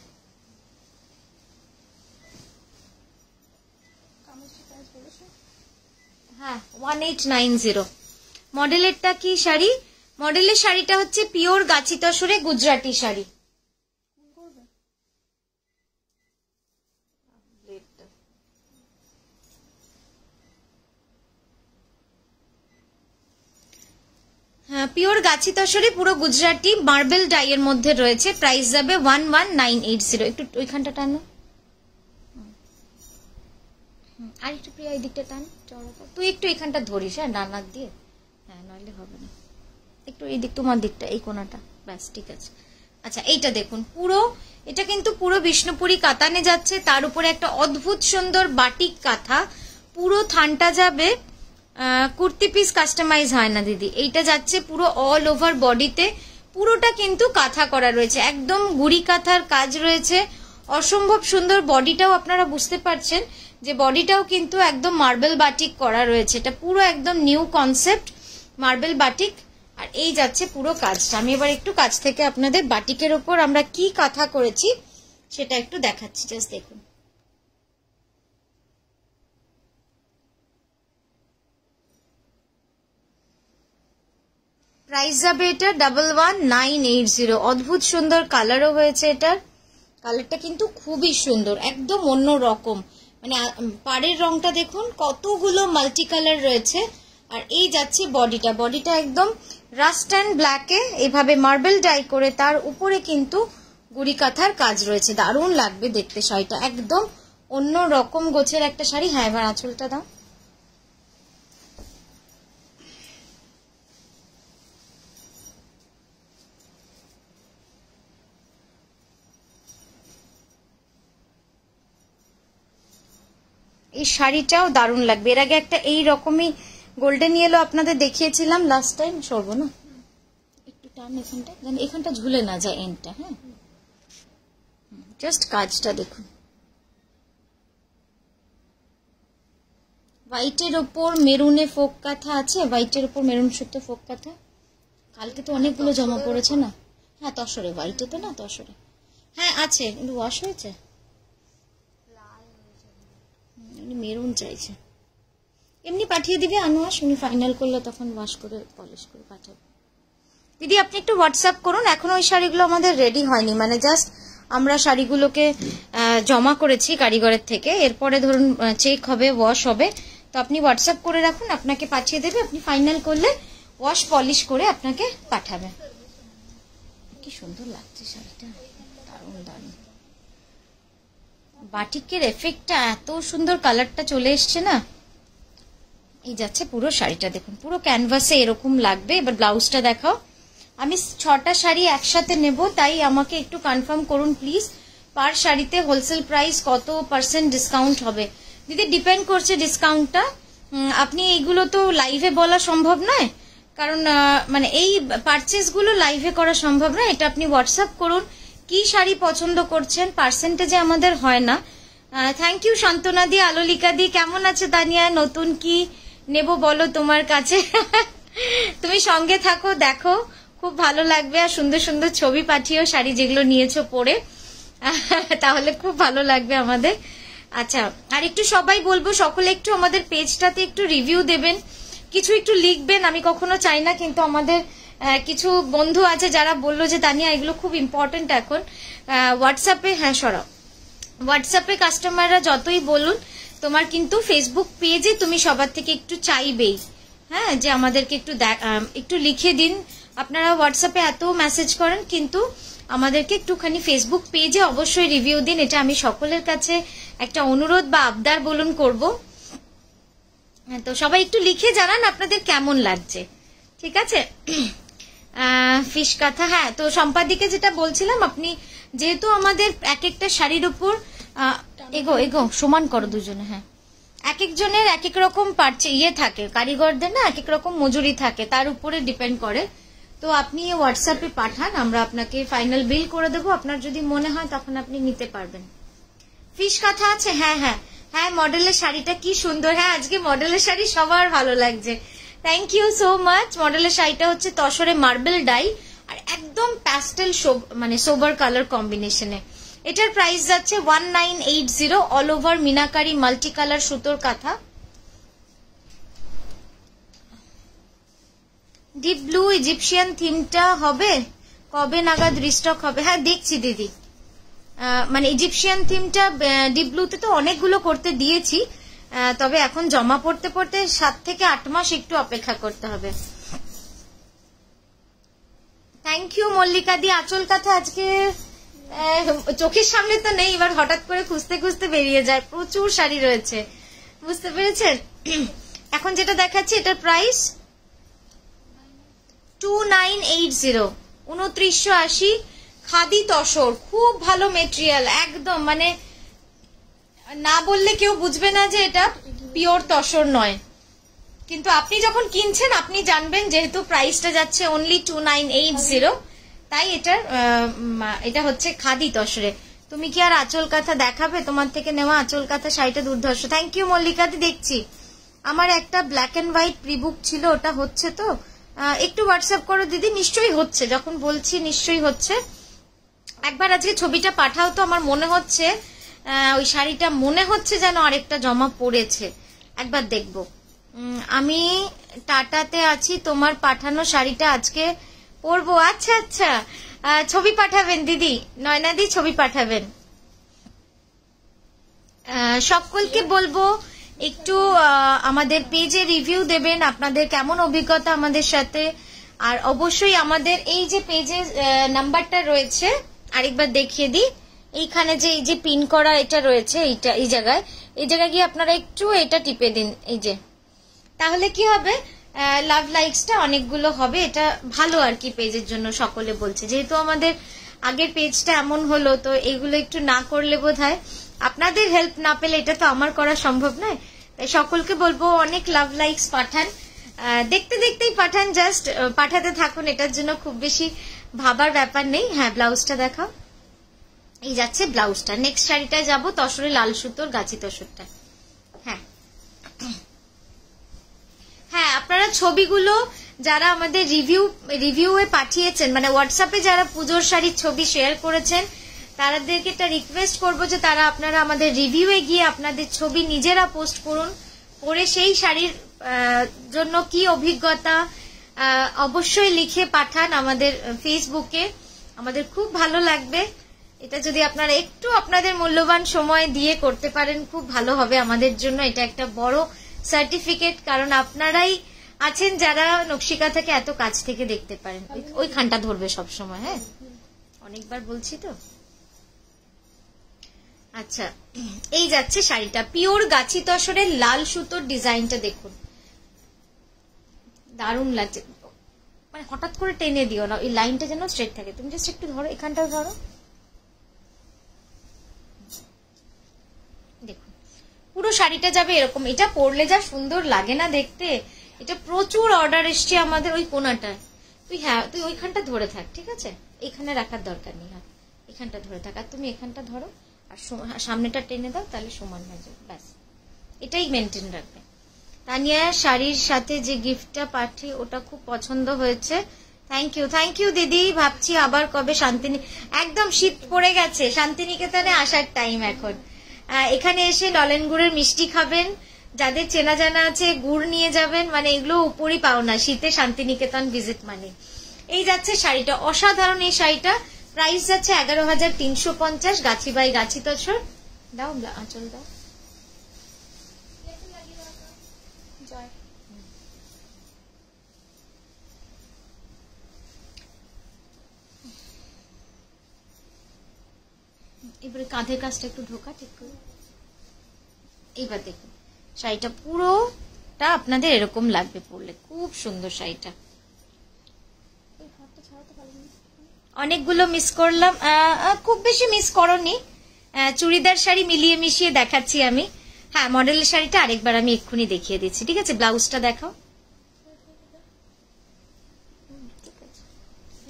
হ্যাঁ 1890। মডেলেরটা কি শাড়ি? মডেলের শাড়িটা হচ্ছে পিওর গাছি তসরে গুজরাটি শাড়ি। হ্যাঁ পিওর গাছি তসরে পুরো গুজরাটি মার্বেল ডাইয়ের মধ্যে রয়েছে। প্রাইস যাবে 11980। একটু ওইখানটা টানো, আর একটু প্রিয়া এই দিকটা টান, চড়াটা তুই একটু এখানটা ধরিস, হ্যাঁ ডানার দিয়ে, হ্যাঁ নইলে হবে না। একটু এই দিক, তোমার দিকটা, এই কোনাটা, ব্যাস ঠিক আছে। আচ্ছা এইটা দেখুন, পুরো এটা কিন্তু পুরো বিষ্ণুপুরি কাতানে যাচ্ছে, তার উপরে একটা অদ্ভুত সুন্দর বাটিক কাঁথা। পুরো থানটা যাবে, কুর্তি পিস কাস্টমাইজ হয় না দিদি, এইটা যাচ্ছে পুরো অল ওভার বডিতে, পুরোটা কিন্তু কাঁথা করা রয়েছে, একদম গুড়ি কাঁথার কাজ রয়েছে, অসম্ভব সুন্দর। বডিটাও আপনারা বুঝতে পারছেন যে বডিটাও কিন্তু একদম মার্বেল বাটিক করা রয়েছে, এটা পুরো একদম নিউ কনসেপ্ট মার্বেল বাটিক। আর এই যাচ্ছে পুরো কাজটা। আমি এবার একটু কাছ থেকে আপনাদের বাটিকের ওপর আমরা কি কাঁথা করেছি সেটা একটু দেখাচ্ছি, জাস্ট দেখুন। প্রাইস যাবে এটা 11980। অদ্ভুত সুন্দর কালারও হয়েছে এটার, কালারটা কিন্তু খুবই সুন্দর, একদম অন্য রকম। মানে পাড়ের রংটা দেখুন কতগুলো মাল্টি কালার রয়েছে। আর এই যাচ্ছে বডিটা, বডিটা একদম রাস্ট অ্যান্ড ব্ল্যাকে এইভাবে মার্বেল ডাই করে, তার উপরে কিন্তু গুড়ি কাঁথার কাজ রয়েছে। দারুণ লাগবে দেখতে শাড়িটা, একদম অন্য রকম গোছের একটা শাড়ি। হ্যাঁ এবার আঁচলটা দাও। এই শাড়িটাও দারুণ লাগবে। এর আগে একটা এই রকমই গোল্ডেন ইয়েলো আপনাদের দেখিয়েছিলাম লাস্ট টাইম, সরবো না একটু টান এখানটা, যেন এখানটা ঝুলে না যায় এন্ডটা। হ্যাঁ জাস্ট কাজটা দেখুন, হোয়াইটের ওপর মেরুনে ফোক কাঁথা আছে, হোয়াইটের ওপর মেরুন সুতো ফোক কাঁথা। কালকে তো অনেকগুলো জমা পড়েছে না? হ্যাঁ তসরে, হোয়াইটে তো না, তসরে হ্যাঁ আছে, কিন্তু ওয়াশ হয়েছে। মেরুন চাইছে, এমনি পাঠিয়ে দিবি আনোয়াস, উনি ফাইনাল করলে তখন ওয়াশ করে পলিশ করে পাঠাবে। দিদি আপনি একটু হোয়াটসঅ্যাপ করুন, এখনো ওই শাড়িগুলো আমাদের রেডি হয়নি, মানে জাস্ট আমরা শাড়িগুলোকে জমা করেছি কারিগরের থেকে, এরপরে ধরুন চেক হবে, ওয়াশ হবে, তো আপনি হোয়াটসঅ্যাপ করে রাখুন, আপনাকে পাঠিয়ে দেবে, আপনি ফাইনাল করলে ওয়াশ পলিশ করে আপনাকে পাঠাবে। কি সুন্দর লাগছে শাড়িটা, দারুণ দারুণ। বাটিকের এফেক্টটা এত সুন্দর, কালারটা চলে এসছে না। এই যাচ্ছে পুরো শাড়িটা, দেখুন পুরো ক্যানভাসে এরকম লাগবে। এবার ব্লাউজটা দেখাও। আমি 6টা শাড়ি একসাথে নেব, তাই আমাকে একটু কনফার্ম করুন প্লিজ, পার শাড়িতে হোলসেল প্রাইস কত % ডিসকাউন্ট হবে? দিদি ডিপেন্ড করছে ডিসকাউন্টটা, আপনি এইগুলো তো লাইভে বলা সম্ভব নয়, কারণ মানে এই পারচেসগুলো লাইভে করা সম্ভব নয়। এটা আপনি হোয়াটসঅ্যাপ করুন, কি শাড়ি পছন্দ করছেন, পার্সেন্টেজে আমাদের হয় না। থ্যাংক ইউ শান্তনা দি, আলোলিকা দি, কেমন আছে তানিয়া? নতুন কি নেব বলো তোমার কাছে? তুমি সঙ্গে থাকো, দেখো খুব ভালো লাগবে, আর সুন্দর সুন্দর ছবি পাঠিও শাড়ি যেগুলো নিয়েছো পরে, তাহলে খুব ভালো লাগবে আমাদের। আচ্ছা, আর একটু সবাই বলবো সকলে একটু আমাদের পেজটাতে একটু রিভিউ দেবেন, কিছু একটু লিখবেন। আমি কখনো চাই না, কিন্তু আমাদের কিছু বন্ধু আছে যারা বললো যে তানিয়া এগুলো খুব ইম্পর্টেন্ট এখন হোয়াটসঅ্যাপে। হ্যাঁ সরাও, হোয়াটসঅ্যাপে কাস্টমাররা যতই বলুন, তোমার কিন্তু ফেসবুক পেজে তুমি সবার থেকে একটু চাইবেই, হ্যাঁ, যে আমাদেরকে একটু লিখে দিন। আপনারা হোয়াটসঅ্যাপে এত মেসেজ করেন, কিন্তু আমাদেরকে একটুখানি ফেসবুক পেজে অবশ্যই রিভিউ দিন, এটা আমি সকলের কাছে একটা অনুরোধ বা আবদার বলুন করব। তো সবাই একটু লিখে জানান আপনাদের কেমন লাগছে, ঠিক আছে? ফিশ কাঁথা, হ্যাঁ, তো সম্পাদিকে যেটা বলছিলাম, আপনি যেহেতু আমাদের এক একটা শাড়ির উপর এগো সমান করো দুজনে, হ্যাঁ, এক একজনের এক এক রকম থাকে, কারিগরদের না এক এক রকম মজুরি থাকে, তার উপরে ডিপেন্ড করে। তো আপনি হোয়াটসঅ্যাপে পাঠান, আমরা আপনাকে ফাইনাল বিল করে দেবো, আপনার যদি মনে হয় তখন আপনি নিতে পারবেন। ফিশ কাঁথা আছে, হ্যাঁ হ্যাঁ হ্যাঁ, মডেলের শাড়িটা কি সুন্দর, হ্যাঁ আজকে মডেলের শাড়ি সবার ভালো লাগছে, থ্যাংক ইউ সো মাচ। মডেলের শাড়িটা হচ্ছে তসরে মার্বেল ডাই আর একদম প্যাস্টেল মানে সোবার কালার কম্বিনেশনে। এটার প্রাইস যাচ্ছে 1980, all over meenakari multi colour সুতোর কাঁথা। ডিপ ব্লু ইজিপশিয়ান থিমটা হবে কবে নাগাদ রিস্টক হবে? হ্যাঁ দেখছি দিদি, মানে ইজিপশিয়ান থিমটা ডিপ ব্লুতে তো অনেকগুলো করতে দিয়েছি, তবে এখন জমা পড়তে পড়তে 7 থেকে 8 মাস একটু অপেক্ষা করতে হবে। থ্যাংক ইউ মল্লিকা দি। আঁচল কাঁথা আজকে চোখের সামনে তো নেই, এবার হঠাৎ করে খুঁজতে খুঁজতে বেরিয়ে যায়, প্রচুর শাড়ি রয়েছে, বুঝতে পেরেছেন? এখন যেটা দেখাচ্ছি এটার প্রাইস 2980, 2980, খাদি তসর, খুব ভালো মেটেরিয়াল, একদম মানে না বললে কেউ বুঝবে না যে এটা পিওর তসর নয়, কিন্তু আপনি যখন কিনছেন আপনি জানবেন, যেহেতু প্রাইসটা যাচ্ছে অনলি 2980, তাই এটা হচ্ছে খাদি তসরে। তুমি কি আর আঁচল কাঁথা দেখাবে? তোমার থেকে নেওয়া আঁচল কাঁথা শাড়িটা দুর্ধর্ষ। Thank you Mallikadi. দেখছি আমার একটা ব্ল্যাক এন্ড হোয়াইট প্রিবুক ছিল, ওটা হচ্ছে তো? একটু হোয়াটসঅ্যাপ করো দিদি। নিশ্চয়ই হচ্ছে, যখন বলছি নিশ্চয়ই হচ্ছে। একবার আজকে ছবিটা পাঠাও তো, আমার মনে হচ্ছে ওই শাড়িটা মনে হচ্ছে যেন আরেকটা জমা পড়েছে, একবার দেখবো। আমি টাটাতে আছি, তোমার পাঠানো শাড়িটা আজকে পরবো। আচ্ছা আচ্ছা, ছবি পাঠাবেন দিদি, নয়নাদি ছবি পাঠাবেন। সকলকে বলবো একটু আমাদের পেজে রিভিউ দেবেন, আপনাদের কেমন অভিজ্ঞতা আমাদের সাথে। আর অবশ্যই আমাদের এই যে পেজে নাম্বারটা রয়েছে, আরেকবার দেখিয়ে দিই, এইখানে যে এই যে পিন করা এটা রয়েছে, এই জায়গায় গিয়ে আপনারা একটু এটা টিপে দিন, এই যে, তাহলে কি হবে, লাভ লাইকসটা অনেকগুলো হবে, এটা ভালো আর কি পেজের জন্য। সকলে বলছে যেহেতু আমাদের আগের পেজটা এমন হলো, তো এগুলো একটু না করলে বোধহয় আপনাদের হেল্প না পেলে এটা তো আমার করা সম্ভব নয়। তাই সকলকে বলবো অনেক লাভ লাইকস পাঠান, দেখতে দেখতেই পাঠান, জাস্ট পাঠাতে থাকুন, এটার জন্য খুব বেশি ভাবার ব্যাপার নেই। হ্যাঁ ব্লাউজটা দেখাও, এই যাচ্ছে ব্লাউজটা। নেক্সট শাড়িটায় যাবো, তসরে লাল সুতোর গাছি তসরটা। হ্যাঁ ছবিগুলো যারা আমাদের রিভিউয়ে পাঠিয়েছেন, মানে হোয়াটসঅ্যাপে যারা পুজোর শাড়ির ছবি শেয়ার করেছেন, তাদেরকে একটা রিকোয়েস্ট করবো যে তারা আপনারা আমাদের রিভিউয়ে গিয়ে আপনাদের ছবি নিজেরা পোস্ট করুন, করে সেই শাড়ির জন্য কি অভিজ্ঞতা অবশ্যই লিখে পাঠান আমাদের ফেসবুকে। আমাদের খুব ভালো লাগবে। এটা যদি আপনারা একটু আপনাদের মূল্যবান সময় দিয়ে করতে পারেন খুব ভালো হবে আমাদের জন্য। এটা একটা বড় সার্টিফিকেট, কারণ আপনারাই আছেন যারা নকশিকা থেকে এত কাছ থেকে দেখতে পারেন। ওইখানটা ধরবে সবসময়, হ্যাঁ অনেকবার বলছি তো। আচ্ছা, এই যাচ্ছে শাড়িটা, পিওর গাছি তসরের লাল সুতোর ডিজাইনটা দেখুন, দারুণ লাগছে। মানে হঠাৎ করে টেনে দিও না, এই লাইনটা যেন স্ট্রেট থাকে। তুমি জাস্ট একটু ধরো, এখানটাও ধরো, দেখুন পুরো শাড়িটা যাবে এরকম। এটা পরলে যা সুন্দর লাগে না দেখতে। এটা প্রচুর অর্ডার এসছে আমাদের ওই কোনাটায়। তুই ওইখানটা ধরে থাক, ঠিক আছে? এখানে রাখার দরকার নেই, হ্যাঁ এখানটা ধরে থাক। আর তুমি এখানটা ধরো আর সামনেটা টেনে দাও, তাহলে সমান হয়ে যাবে। ব্যাস, এটাই মেনটেন রাখবে। তানিয়া শাড়ির সাথে যে গিফটটা পাঠিয়ে ওটা খুব পছন্দ হয়েছে। থ্যাংক ইউ দিদি। ভাবছি আবার কবে একদম শীত পড়ে গেছে, শান্তিনিকেতনে আসার টাইম এখন। এখানে এসে ললেন গুড়ের মিষ্টি খাবেন, যাদের চেনা জানা আছে গুড় নিয়ে যাবেন। মানে এগুলো উপরই পাও না, শীতে শান্তিনিকেতন ভিজিট মানে। এই যাচ্ছে শাড়িটা, অসাধারণ এই শাড়িটা। প্রাইস যাচ্ছে 11,350, গাছি বাই গাছি তসর। দাও আঁচল দাও। এবারে কাঁধের কাজটা একটু ঢোকা ঠিক করে। এইবার দেখুন শাড়িটা পুরোটা আপনাদের এরকম লাগবে পরলে, খুব সুন্দর শাড়িটা। অনেকগুলো মিস করলাম, খুব বেশি মিস করনি। চুড়িদার শাড়ি মিলিয়ে মিশিয়ে দেখাচ্ছি আমি। হ্যাঁ মডেলের শাড়িটা আরেকবার আমি এক্ষুনি দেখিয়ে দিচ্ছি, ঠিক আছে? ব্লাউজটা দেখাও।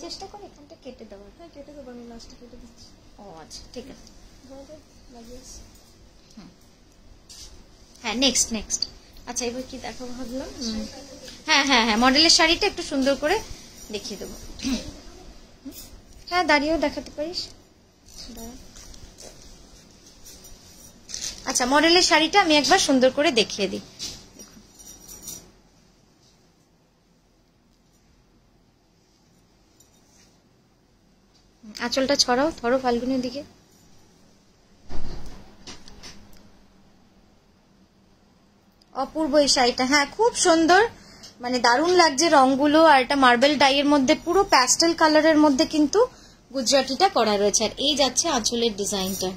চেষ্টা করে এখানটা কেটে দেওয়ার। হ্যাঁ কেটে দেবো, আমি লাস্টে কেটে দিচ্ছি। ও আচ্ছা ঠিক আছে। হ্যাঁ নেক্সট। আচ্ছা এবার কি দেখাবো ভাবলাম। হ্যাঁ মডেলের শাড়িটা একটু সুন্দর করে দেখিয়ে দেবো। হ্যাঁ দাঁড়িয়েও দেখাতে পারিস। আচ্ছা মডেলের শাড়িটা আমি একবার সুন্দর করে দেখিয়ে দিই। আঁচলটা ছড়াও, ধরো ফাল্গুনের দিকে। অপূর্ব এই শাড়িটা, হ্যাঁ খুব সুন্দর, মানে দারুণ লাগছে রংগুলো। আর এটা মার্বেল ডাইয়ের মধ্যে পুরো প্যাস্টেল কালারের মধ্যে কিন্তু গুজরাটিটা করা রয়েছে। আর এই যাচ্ছে আঁচলের ডিজাইনটা।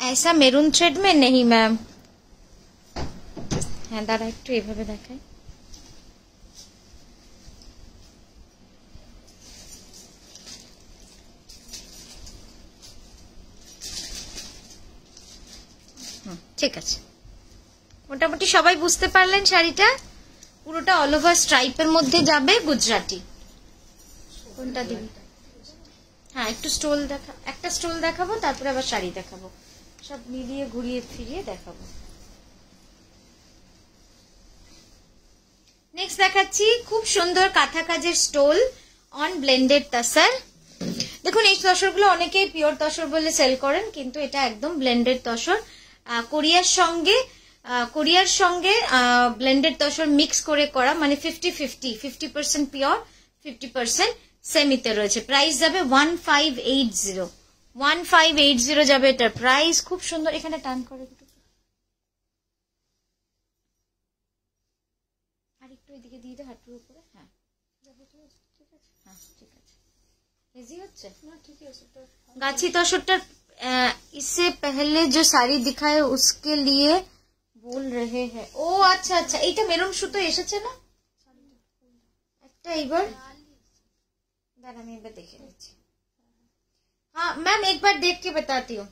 ऐसा মেরুন থ্রেড में नहीं मैम। হ্যাঁ দাঁড়া একটু এভাবে দেখাই। ঠিক আছে, মোটামুটি সবাই বুঝতে পারলেন শাড়িটা। পুরোটা অল ওভার স্ট্রাইপের মধ্যে যাবে, গুজরাটি। কোনটা দিবি? হ্যাঁ একটু স্টোল দেখা, একটা স্টোল দেখাবো, তারপরে আবার শাড়ি দেখাবো, সব মিলিয়ে ঘুরিয়ে ফিরিয়ে দেখাবো। নেক্সট দেখাচ্ছি খুব সুন্দর কাঁথা কাজের স্টোল অন ব্লেন্ডেড তসর। দেখুন এই তসরগুলো অনেকেই পিওর তসর বলে সেল করেন, কিন্তু এটা একদম ব্লেন্ডেড তসর। কোরিয়ার সঙ্গে ব্লেন্ডেড তসর মিক্স করে করা, মানে 50% পিওর 50% সেমিতে রয়েছে। প্রাইস যাবে 1580 যাবে এটার প্রাইস। খুব সুন্দর, এখানে টান করে আর একটু এদিকে দিয়ে দে হাঁটুর উপরে। হ্যাঁ ঠিক আছে, ইজি হচ্ছে না? ঠিক আছে। গাছি তসরটার इससे पहले जो साड़ी दिखाए उसके लिए बोल रहे हैं। ও আচ্ছা আচ্ছা, এইটা মেরুন সুতো এসেছে না একটা? এইবার দাঁড়া আমি একবার দেখে নিচ্ছি। हाँ मैम एक बार देख के बताती हूँ।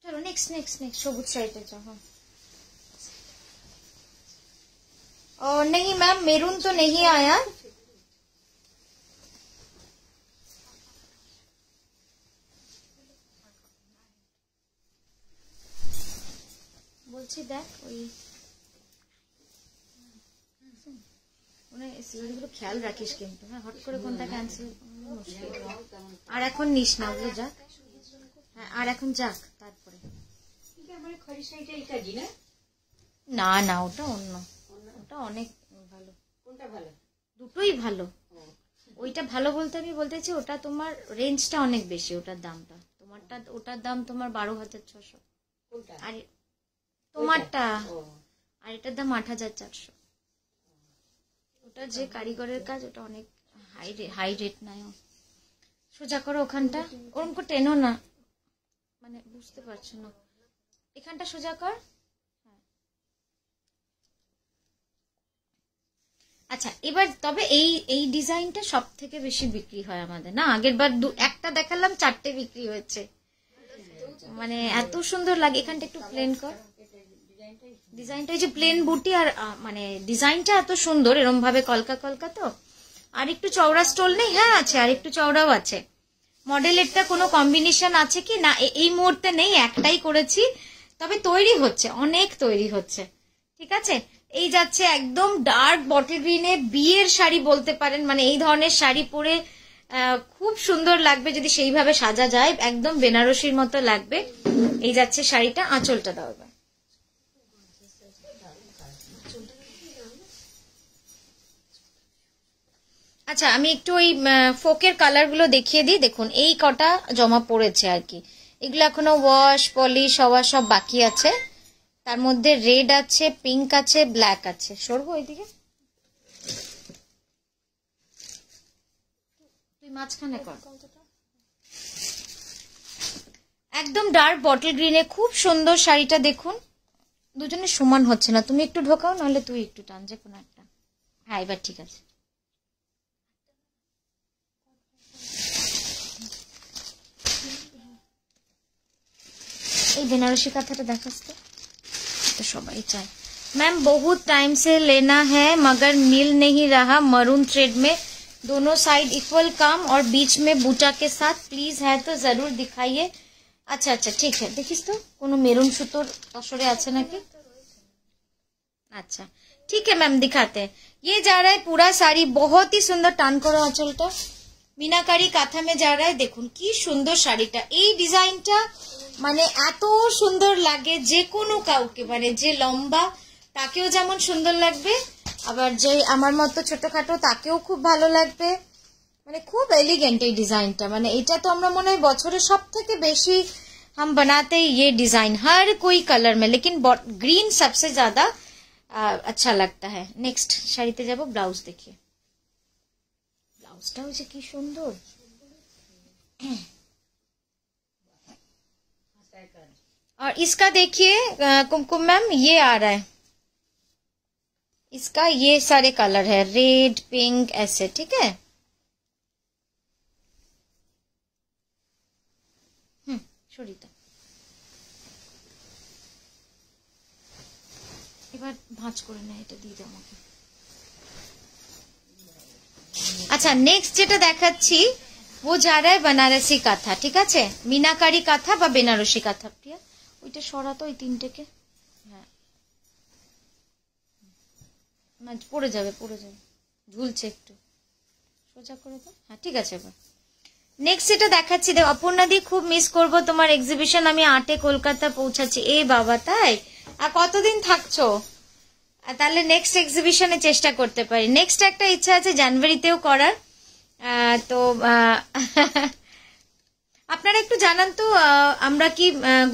चलो नेक्स्ट সবুজ শাড়িটা যাও। हाँ और नहीं मैम मेरून तो नहीं आया। করছি দেখ, ওই মানে সিরিয়ালগুলো খেয়াল রাখিস কিন্তু, হ্যাঁ হট করে কোনটা ক্যান্সেল মুশকিল। আর এখন নিস না, ওগুলো যাক, হ্যাঁ আর এখন যাক তারপরে। না না ওটা অন্য, ওটা অনেক ভালো। কোনটা ভালো? দুটোই ভালো। ওইটা ভালো বলতে আমি বলতে চাই ওটা তোমার রেঞ্জটা অনেক বেশি, ওটার দামটা তোমারটা, ওটার দাম তোমার 12,600 আর তোমারটা, আর এটার দাম 8,400। ওটা যে কারিগরের কাজ, ওটা অনেক হাই রেট নাই। সোজা করো ওখানটা, ওরকম করে টেনো না, মানে বুঝতে পারছো না, এখানটা সোজা কর। আচ্ছা এবার তবে এই ডিজাইনটা সব থেকে বেশি বিক্রি হয় আমাদের, না আগের বার একটা দেখালাম 4টে বিক্রি হয়েছে, মানে এত সুন্দর লাগে। এখানটা একটু প্লেন কর ডিজাইনটা, এই যে প্লেন বুটি, আর মানে ডিজাইনটা এত সুন্দর, এরম ভাবে কলকা কলকা। তো আর একটু চওড়া স্টোল নেই? হ্যাঁ আছে, আর একটু চওড়াও আছে। মডেলেরটা কোনো কম্বিনেশন আছে কি না এই মুহূর্তে নেই, একটাই করেছি, তবে তৈরি হচ্ছে, অনেক তৈরি হচ্ছে, ঠিক আছে। এই যাচ্ছে একদম ডার্ক বটল গ্রিনে, বিয়ের শাড়ি বলতে পারেন, মানে এই ধরনের শাড়ি পরে খুব সুন্দর লাগবে যদি সেইভাবে সাজা যায়, একদম বেনারসির মতো লাগবে। এই যাচ্ছে শাড়িটা, আঁচলটা দাও এবার। আচ্ছা আমি একটু ওই ফোকের কালার গুলো দেখিয়ে দিই। দেখুন এই কটা জমা পড়েছে আর কি, এগুলো এখনো ওয়াশ পলিশ হওয়া সব বাকি আছে। তার মধ্যে রেড আছে, পিঙ্ক আছে, ব্ল্যাক আছে। সরবো ওইদিকে, তুই মাঝখানে কর। একদম ডার্ক বটল গ্রিনে খুব সুন্দর শাড়িটা দেখুন, দুজনের সমান হচ্ছে না, তুমি একটু ঢোকাও, নাহলে তুই একটু টান, যে কোনো একটা। হ্যাঁ এবার ঠিক আছে। এই বেনারসি কাঁথাটা দেখাস তো, সবাই চায়। मैम बहुत टाइम से लेना है मगर मिल नहीं रहा, मरून थ्रेड में दोनों साइड इक्वल काम और बीच में बूटा के साथ, प्लीज है तो जरूर दिखाइए। अच्छा अच्छा ठीक है, देखिस तो कोनो मेरून सुतोर तसरे আছে নাকি? अच्छा ठीक है मैम दिखाते हैं। ये जा रहा है पूरा साड़ी, बहुत ही सुंदर, टान करो आंचलটা, मीनाकारी काथा में जा रहा है। দেখুন কি সুন্দর শাড়িটা, এই ডিজাইনটা মানে এত সুন্দর লাগে যে কোনো কাউকে, মানে যে লম্বা তাকেও যেমন সুন্দর লাগবে, আবার যে আমার মতো ছোটখাটো তাকেও খুব ভালো লাগবে, মানে খুব এলিগেন্ট এই ডিজাইনটা। মানে এটা তো আমরা মনে হয় বছরে সব থেকে বেশি हम बनाते हैं ये डिजाइन हर कोई कलर में, लेकिन ग्रीन सबसे ज्यादा अच्छा लगता है। नेक्स्ट শাড়িতে যাব, ব্লাউজ দেখিয়ে। ব্লাউজটাও যে কি সুন্দর, और इसका देखिए कुमकुम मैम, ये आ रहा है, इसका ये सारे कलर है, रेड पिंक ऐसे, ठीक है। সরিতা এবার ভাঁজ করে না, এটা দিয়ে দাও আমাকে। আচ্ছা নেক্সট যেটা দেখাচ্ছি वो जा रहा है बनारसी काथा, ঠিক আছে, मीनाकारी काथा বা বেনারসি কাঁথা। প্রিয়া ওইটা সরাতো, ওই তিনটেকে, হ্যাঁ পড়ে যাবে, পড়ে যাবে, ঝুলছে একটু, সোজা করে দাও। হ্যাঁ ঠিক আছে। এবার নেক্সট যেটা দেখাচ্ছি, দেখ অপর্ণা দি খুব মিস করব তোমার এক্সিবিশন, আমি 8 কলকাতা পৌঁছাচ্ছি। এ বাবা তাই, আর কতদিন থাকছো? তাহলে নেক্সট এক্সিবিশনে চেষ্টা করতে পারি। নেক্সট একটা ইচ্ছা আছে জানুয়ারিতেও করার, তো আপনারা একটু জানান তো আমরা কি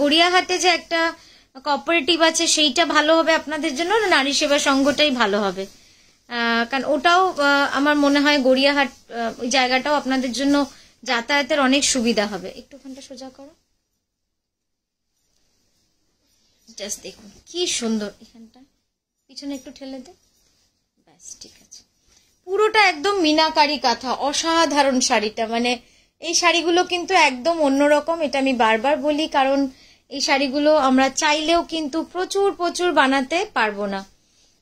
গড়িয়াহাটে যে একটা কোঅপারেটিভ আছে সেইটা ভালো হবে আপনাদের জন্য, না নারী সেবা সংঘটাই ভালো হবে? কারণ ওটাও আমার মনে হয় গড়িয়াহাট ওই জায়গাটাও আপনাদের জন্য যাতায়াতের অনেক সুবিধা হবে। একটু ওখানটা সোজা করো, জাস্ট দেখুন কি সুন্দর, এখানটা পিছনে একটু ঠেলে দে, ব্যাস ঠিক আছে। পুরোটা একদম মিনাকারি কাঁথা, অসাধারণ শাড়িটা, মানে এই শাড়িগুলো কিন্তু একদম অন্যরকম, এটা আমি বারবার বলি, কারণ এই শাড়িগুলো আমরা চাইলেও কিন্তু প্রচুর প্রচুর বানাতে পারবো না,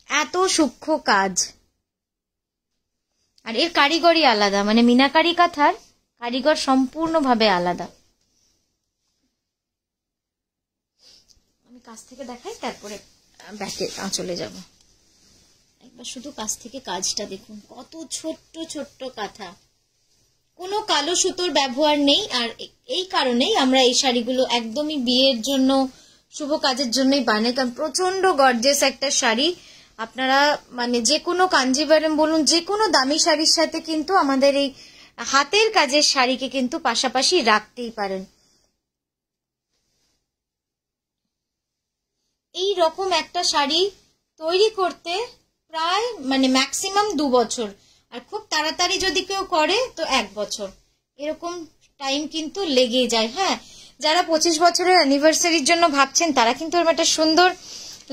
এত সূক্ষ্ম কাজ, আর এর কারিগরি আলাদা, মানে মিনাকারি কাঁথার কারিগর সম্পূর্ণভাবে আলাদা। আমি কাছ থেকে দেখাই, তারপরে ব্যাকে চলে যাব। একবার শুধু কাছ থেকে কাজটা দেখুন, কত ছোট্ট ছোট্ট কাঁথা, কোনো কালো সুতোর ব্যবহার নেই। আর এই কারণেই আমরা এই শাড়িগুলো একদমই বিয়ের জন্য, শুভ কাজের জন্যই বানাই, কারণ প্রচন্ড গর্জিয়াস একটা শাড়ি। আপনারা মানে যে কোনো কাঞ্জিভারম বলুন, যে কোনো দামি শাড়ির সাথে কিন্তু আমাদের এই হাতের কাজের শাড়িকে কিন্তু পাশাপাশি রাখতেই পারেন। এই রকম একটা শাড়ি তৈরি করতে প্রায় মানে ম্যাক্সিমাম 2 বছর, আর খুব তাড়াতাড়ি যদি কেউ করে তো 1 বছর, এরকম টাইম কিন্তু লেগেই যায়। হ্যাঁ, যারা 25 বছরের অ্যানিভার্সারির জন্য ভাবছেন তারা কিন্তু একটা সুন্দর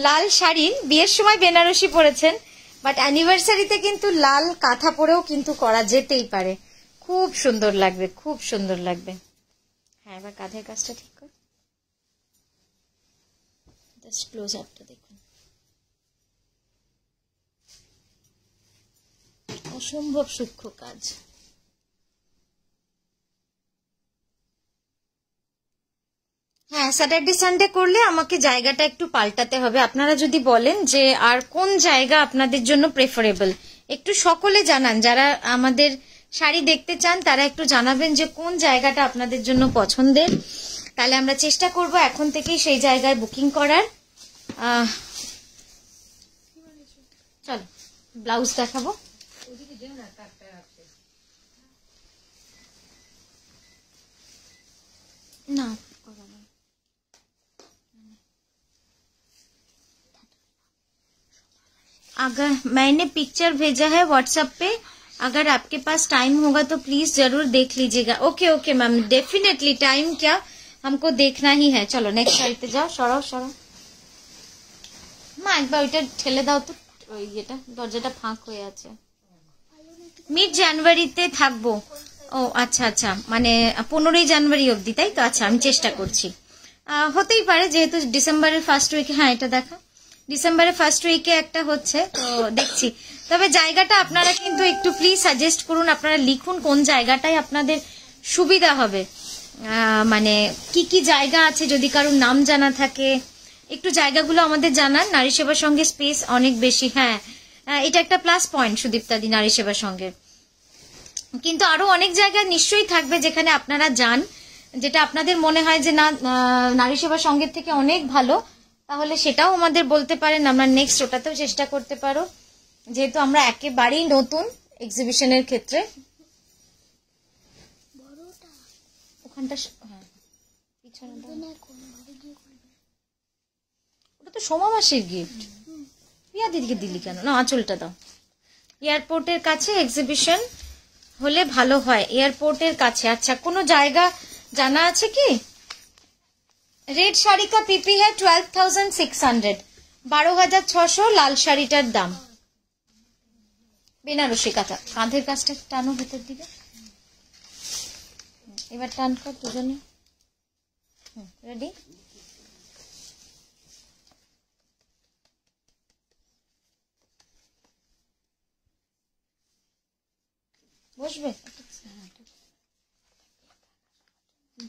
লাল শাড়ি, বিয়ের সময় বেনারসি পরেছেন, বাট অ্যানিভার্সারিতে কিন্তু লাল কাঁথা পরেও কিন্তু করা যেতেই পারে, খুব সুন্দর লাগবে, খুব সুন্দর লাগবে। হ্যাঁ, এবার কাঁধের কাজটা ঠিক কর, জাস্ট ক্লোজ আপটা দেখুন, অসম্ভব সূক্ষ্ম কাজ। হ্যাঁ, স্যাটারডে সানডে করলে আমাকে জায়গাটা একটু পাল্টাতে হবে। আপনারা যদি বলেন যে আর কোন জায়গা আপনাদের জন্য প্রেফারেবল, একটু সকলে জানান। যারা আমাদের শাড়ি দেখতে চান তারা একটু জানাবেন যে কোন জায়গাটা আপনাদের জন্য পছন্দের, তাহলে আমরা চেষ্টা করব এখন থেকেই সেই জায়গায় বুকিং করার। চলো ব্লাউজ দেখাবো। না, अगर मैंने पिक्चर भेजा है व्हाट्सएप पे, अगर आपके पास टाइम होगा तो प्लीज जरूर देख लीजिएगा। Okay okay ma'am, definitely, time क्या, हमको देखना ही है। चलो नेक्स्ट शाড়িতে যাও, সরাও সরাও মা, একবার ওইটা ঠেলে দাও তো, ওই এটা দরজাটা ফাঁক হয়ে আছে। মিড জানুয়ারিতে থাকবো। ও আচ্ছা আচ্ছা, মানে 15ই জানুয়ারি অবধি, তাই তো? আচ্ছা, আমি চেষ্টা করছি। হতেই পারে, যেহেতু ডিসেম্বরের ফার্স্ট উইকে। হ্যাঁ, এটা দেখা, ডিসেম্বরের ফার্স্ট উইকে একটা হচ্ছে, তো দেখছি। তবে জায়গাটা আপনারা কিন্তু একটু প্লিজ সাজেস্ট করুন, আপনারা লিখুন কোন জায়গাটাই আপনাদের সুবিধা হবে, মানে কি কি জায়গা আছে, যদি কারোর নাম জানা থাকে একটু জায়গাগুলো আমাদের জানান। নারী সেবার সঙ্গে স্পেস অনেক বেশি, হ্যাঁ এটা একটা প্লাস পয়েন্ট সুদীপ্তাদি নারী সেবার সঙ্গে। কিন্তু আরো অনেক জায়গা নিশ্চয়ই থাকবে যেখানে আপনারা যান, যেটা আপনাদের মনে হয় যে না নারী সেবার সঙ্গের থেকে অনেক ভালো, তাহলে সেটাও আমাদের বলতে পারেন, আমরা নেক্সট ওটাতেও চেষ্টা করতে পারো, যেহেতু আমরা একেবারেই নতুন এক্সিবিশনের ক্ষেত্রে। ওখানটা হ্যাঁ পিছনে, ওটা তো সোমা মাসির গিফট, প্রিয়া দিদিকে দিলি কেন? না, আঁচলটা দাও। এয়ারপোর্টের কাছে এক্সিবিশন হলে ভালো হয়, এয়ারপোর্টের কাছে। আচ্ছা, কোনো জায়গা জানা আছে কি? रेड শাড়ি का पीपी है 12,600, 12,600 লাল শাড়িটার দাম। বেনারসি কাঁথা, কাঁধের কাজটা টানো ভেতর দিকে, এবার টান কর দুজনে। রেডি? বসবে?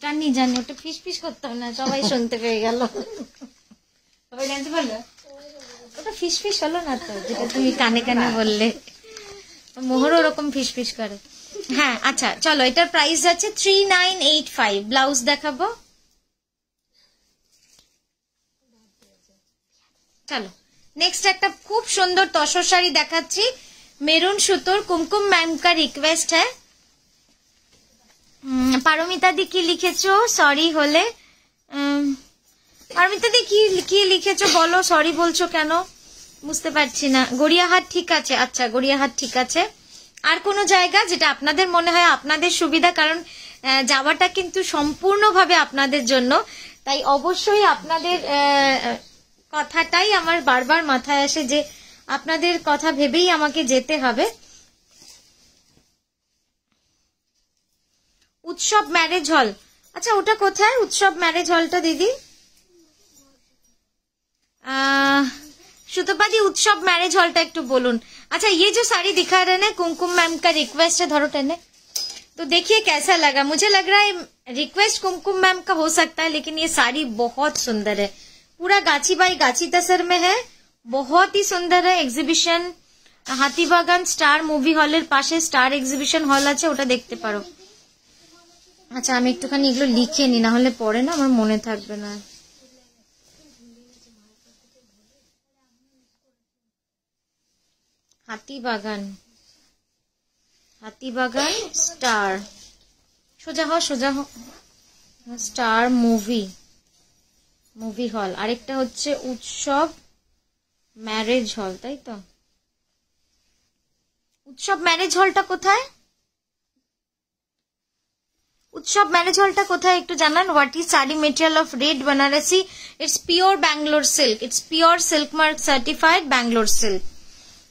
জানি জানি, ওটা ফিস ফিস করতাম না, সবাই শুনতে পেয়ে গেল, সবাই জানতে পারলো। ওটা ফিস ফিস হলো না তো, যেটা তুমি কানে কানে বললে। মোহরও ওরকম ফিস ফিস করে। হ্যাঁ আচ্ছা, চলো এটার প্রাইস আছে 3985। ব্লাউজ দেখাবো। চলো নেক্সট একটা খুব সুন্দর তসর শাড়ি দেখাচ্ছি, মেরুন সুতোর। কুমকুম ম্যাম কা রিকোয়েস্ট হ্যাঁ। পারমিতা দি কি লিখেছো? সরি হলে পারমিতা দি কি লিখেছো বলো, সরি বলছো কেন বুঝতে পারছি না। গড়িয়াহাট ঠিক আছে, আচ্ছা গড়িয়াহাট ঠিক আছে। আর কোনো জায়গা যেটা আপনাদের মনে হয় আপনাদের সুবিধা, কারণ যাওয়াটা কিন্তু সম্পূর্ণভাবে আপনাদের জন্য, তাই অবশ্যই আপনাদের কথাটাই আমার বারবার মাথায় আসে যে আপনাদের কথা ভেবেই আমাকে যেতে হবে। উৎসব ম্যারেজ হল, আচ্ছা ওটা কোথায় উৎসব ম্যারেজ হলটা দিদি? সুতপাদি उत्सव मैरिज हॉलটা একটু বলুন। अच्छा ये जो साड़ी दिखा रहे हैं कुमकुम मैम का रिक्वेस्ट है, धरो टेने तो देखिए कैसा लगा। मुझे लग रहा है रिक्वेस्ट कुमकुम मैम का हो सकता है, लेकिन ये साड़ी बहुत सुंदर है, पूरा गाची बाई गाची तसर में है, बहुत ही सुंदर है एग्जिबिशन। হাতিবাগান স্টার মুভি হলের পাশে স্টার এক্সিবিশন হল আছে, ওটা দেখতে পারো। আচ্ছা আমি একটুখানি এগুলো লিখে নি, না হলে পরে না আমার মনে থাকবে না। হাতিবাগান, হাতিবাগান স্টার, সোজা হ সোজা হ, স্টার মুভি হল। আরেকটা হচ্ছে উৎসব ম্যারেজ হল, তাই তো? উৎসব ম্যারেজ হলটা কোথায়? উৎসব ম্যারেজ হলটা কোথায় একটু জানান। What is sari material of red Banarasi? It's pure Bangalore silk, it's pure silk mark certified Bangalore silk.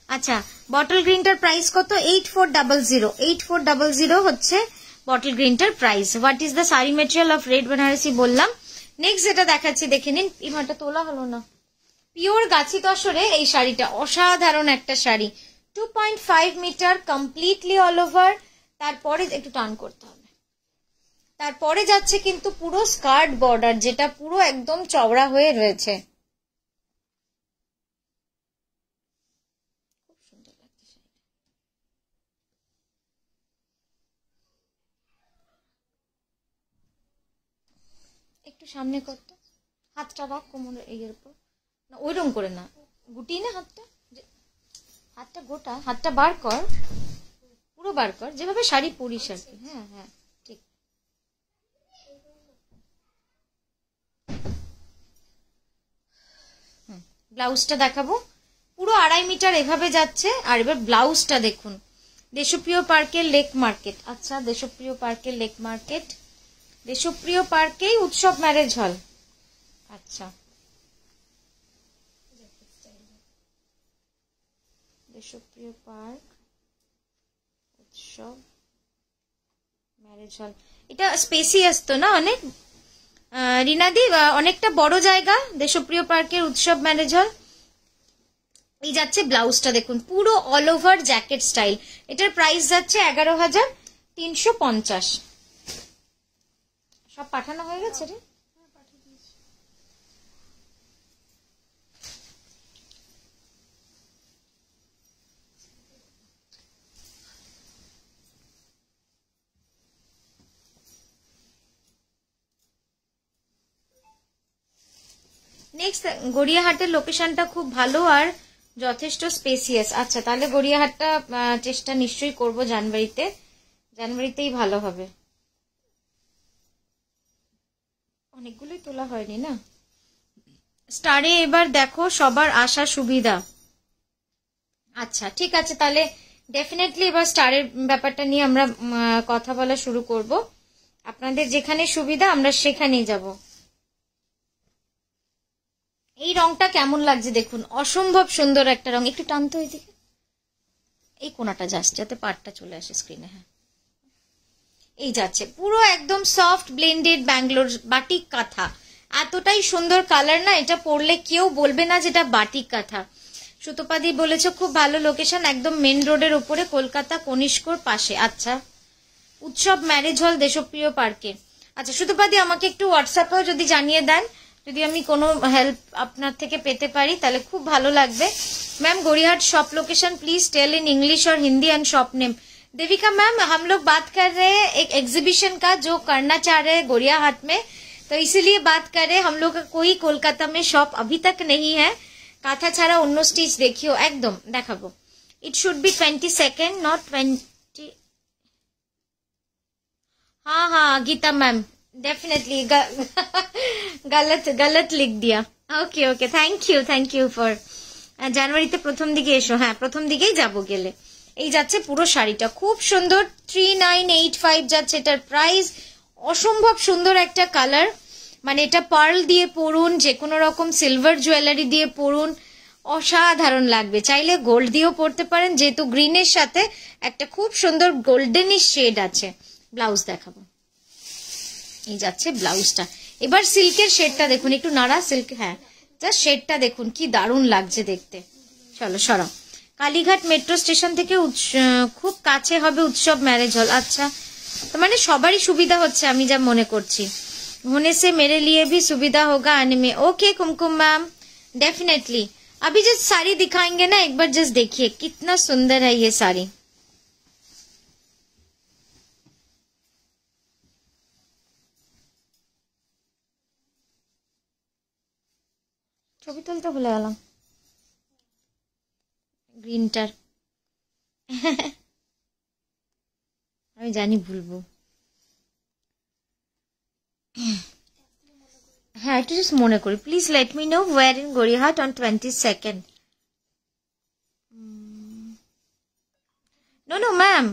আচ্ছা বটল গ্রিনটার প্রাইস কত? 8400। 8400 হচ্ছে বটল গ্রিনটার price. What is the sari material of red Banarasi বললাম। নেক্সট যেটা দেখাচ্ছি দেখে নিন। ইমাটা তোলা হলো না। পিওর গাছি তসরে এই শাড়িটা অসাধারণ একটা শাড়ি, 2.5 মিটার কমপ্লিটলি অল ওভার। তারপরে একটু টান করতে হবে। তারপরে যাচ্ছে কিন্তু পুরো স্কার্ট বর্ডার, যেটা পুরো একদম চওড়া হয়ে রয়েছে। খুব সুন্দর লাগছে শাড়িটা। একটু সামনে করতে, হাতটা রাখ কোমরের এর উপর, না ওইরকম করে না, গুটিয়ে না হাতটা, হাতটা গোটা, হাতটা বার কর, পুরো বার কর, যেভাবে শাড়ি পরিস আর কি। হ্যাঁ হ্যাঁ ঠিক। ব্লাউজটা দেখাবো, পুরো 2.5 মিটার এভাবে যাচ্ছে। আর এবার ব্লাউজটা দেখুন। দেশপ্রিয় পার্কের লেক মার্কেট, আচ্ছা দেশপ্রিয় পার্কের লেক মার্কেট, দেশপ্রিয় পার্কেই উৎসব ম্যারেজ হল। আচ্ছা দেশপ্রিয় পার্ক উৎসব ম্যারেজ হল, এটা স্পেসিয়াস তো না অনেক রিনাদি, অনেকটা বড় জায়গা। দেশপ্রিয় পার্কের উৎসব ম্যারেজ হল। এই যাচ্ছে ব্লাউজটা দেখুন, পুরো অল ওভার জ্যাকেট স্টাইল। এটার প্রাইস যাচ্ছে 11,350। সব পাঠানো হয়ে গেছে রে? নেক্সট গড়িয়াহাটের লোকেশনটা খুব ভালো আর যথেষ্ট স্পেসিয়াস। আচ্ছা তাহলে গড়িয়াহাটটা চেষ্টা নিশ্চয়ই করব জানুয়ারিতে, জানুয়ারিতেই ভালো হবে। অনেকগুলোই তোলা হয়নি না। স্টারে এবার দেখো সবার আসা সুবিধা। আচ্ছা ঠিক আছে, তাহলে ডেফিনেটলি এবার স্টারের ব্যাপারটা নিয়ে আমরা কথা বলা শুরু করব। আপনাদের যেখানে সুবিধা আমরা সেখানেই যাব। এই রংটা কেমন লাগছে দেখুন, অসম্ভব সুন্দর একটা রং। একটু টানতে ওই দিকে, এই কোনাটা যাচ্ছে যাতে পাটটা চলে আসে স্ক্রিনে। হ্যাঁ এই যাচ্ছে পুরো একদম সফট ব্লেন্ডেড ব্যাঙ্গালোর বাটিক কাঁথা। এতটাই সুন্দর কালার না, এটা পরলে কেউ বলবে না যেটা বাটিক কাঁথা। সুতোপাদি বলেছে খুব ভালো লোকেশন, একদম মেন রোডের উপরে, কলকাতা কনিষ্কর পাশে। আচ্ছা উৎসব ম্যারেজ হল দেশপ্রিয় পার্কে। আচ্ছা সুতোপাদি আমাকে একটু হোয়াটসঅ্যাপেও যদি জানিয়ে দেন, যদি আমি কোনো হেল্প আপনার থেকে পেতে পারি তাহলে খুব ভালো লাগবে। Ma'am Gariahat shop location please tell in English और Hindi and shop name. Devika ma'am हम लोग बात कर रहे हैं एक एग्जीबिशन का जो करना चाह रहे हैं गोड़ियाहाट में, तो इसीलिए बात कर रहे हैं। हम लोग का कोई कोलकाता में शॉप अभी तक नहीं है। काथा छाड़ा अन्य स्टिच देखियो एकदम देखाबो। It should be 22 not 20। हाँ हाँ गीता मैम डेफिनेटली गलत लिख दिया। Okay okay thank you for. জানুয়ারিতে প্রথম দিকে এসো। হ্যাঁ প্রথম দিকেই যাবো গেলে। এই যাচ্ছে পুরো শাড়িটা খুব সুন্দর, 3985 যাচ্ছে এটার প্রাইস। অসম্ভব সুন্দর একটা কালার, মানে এটা পার্ল দিয়ে পরুন, যে কোনো রকম সিলভার জুয়েলারি দিয়ে পরুন, অসাধারণ লাগবে। চাইলে গোল্ড দিয়েও পরতে পারেন, যেহেতু গ্রিনের সাথে একটা খুব সুন্দর গোল্ডেনিশ শেড আছে। ব্লাউজ দেখাবো, এই যাচ্ছে ব্লাউজটা। এবার সিল্কের শেডটা দেখুন, একটু নাড়া সিল্ক। হ্যাঁ জাস্ট শেডটা দেখুন কি দারুণ লাগছে দেখতে। চলো সরাও। কালীঘাট মেট্রো স্টেশন থেকে খুব কাছে হবে উৎসব ম্যারেজ হল। আচ্ছা তো মানে সবারই সুবিধা হচ্ছে আমি যা মনে করছি। होने से मेरे लिए भी सुविधा होगा आने में। ओके कुमकुम मैम, डेफिनेटली। अभी जस्ट साड़ी दिखाएंगे ना, एक बार जस्ट देखिए कितना सुंदर है ये साड़ी। ছবি তুলতে ভুলে গেলাম গ্রিনটার। আমি জানি ভুলবো। হ্যাঁ একটু জাস্ট মনে করি। Please let me know where in Gariahat on 22nd। No ma'am,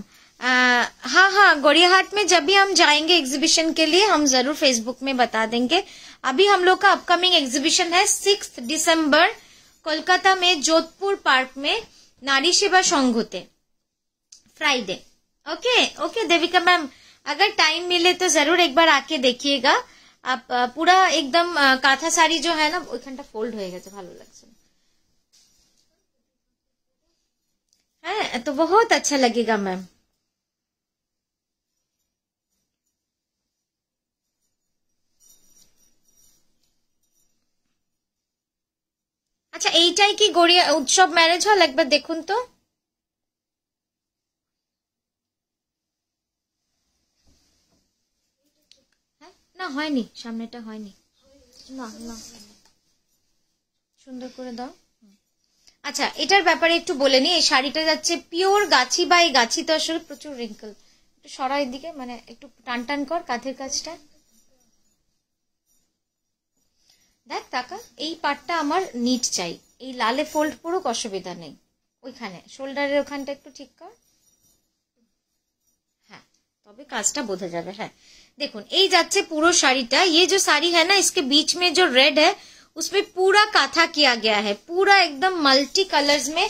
हाँ हाँ, गौरियाहाट में जब भी हम जाएंगे एग्जीबिशन के लिए हम जरूर फेसबुक में बता देंगे। अभी हम लोग का अपकमिंग एग्जीबिशन है 6 दिसंबर कोलकाता में जोधपुर पार्क में नारी सेवा संघते, Friday. Okay okay Devika ma'am, अगर टाइम मिले तो जरूर एक बार आके देखिएगा। आप पूरा एकदम काथा साड़ी जो है ना ওইখানটা फोल्ड হয়ে গেছে, ভালো লাগছে। है तो बहुत अच्छा लगेगा मैम। अच्छा এইটাই কি গড়িয়া উৎসব ম্যারেজ হল? একবার দেখুন তো। না হয়নি, সামনেটা হয়নি। না না সুন্দর করে দাও। আচ্ছা এটার ব্যাপারে একটু বলে নি। এই শাড়িটা যাচ্ছে পিওর গাছি বা এই গাছি তো আসলে প্রচুর রিঙ্কল। একটু সরাই দিকে, মানে একটু টান টান কর কাঁধের কাজটা। দেখ তাকা, এই পাটটা আমার নিট চাই, এই লালে ফোল্ড পুরো অসুবিধা নেই। ওইখানে শোল্ডারের ওখানটা একটু ঠিক কর। হ্যাঁ তবে কাজটা বোঝা যাবে। হ্যাঁ देखुन এই যাচ্ছে পুরো শাড়িটা। ये जो साड़ी है ना इसके बीच में जो रेड है उसमें पूरा काथा किया गया है, पूरा एकदम मल्टी कलर्स में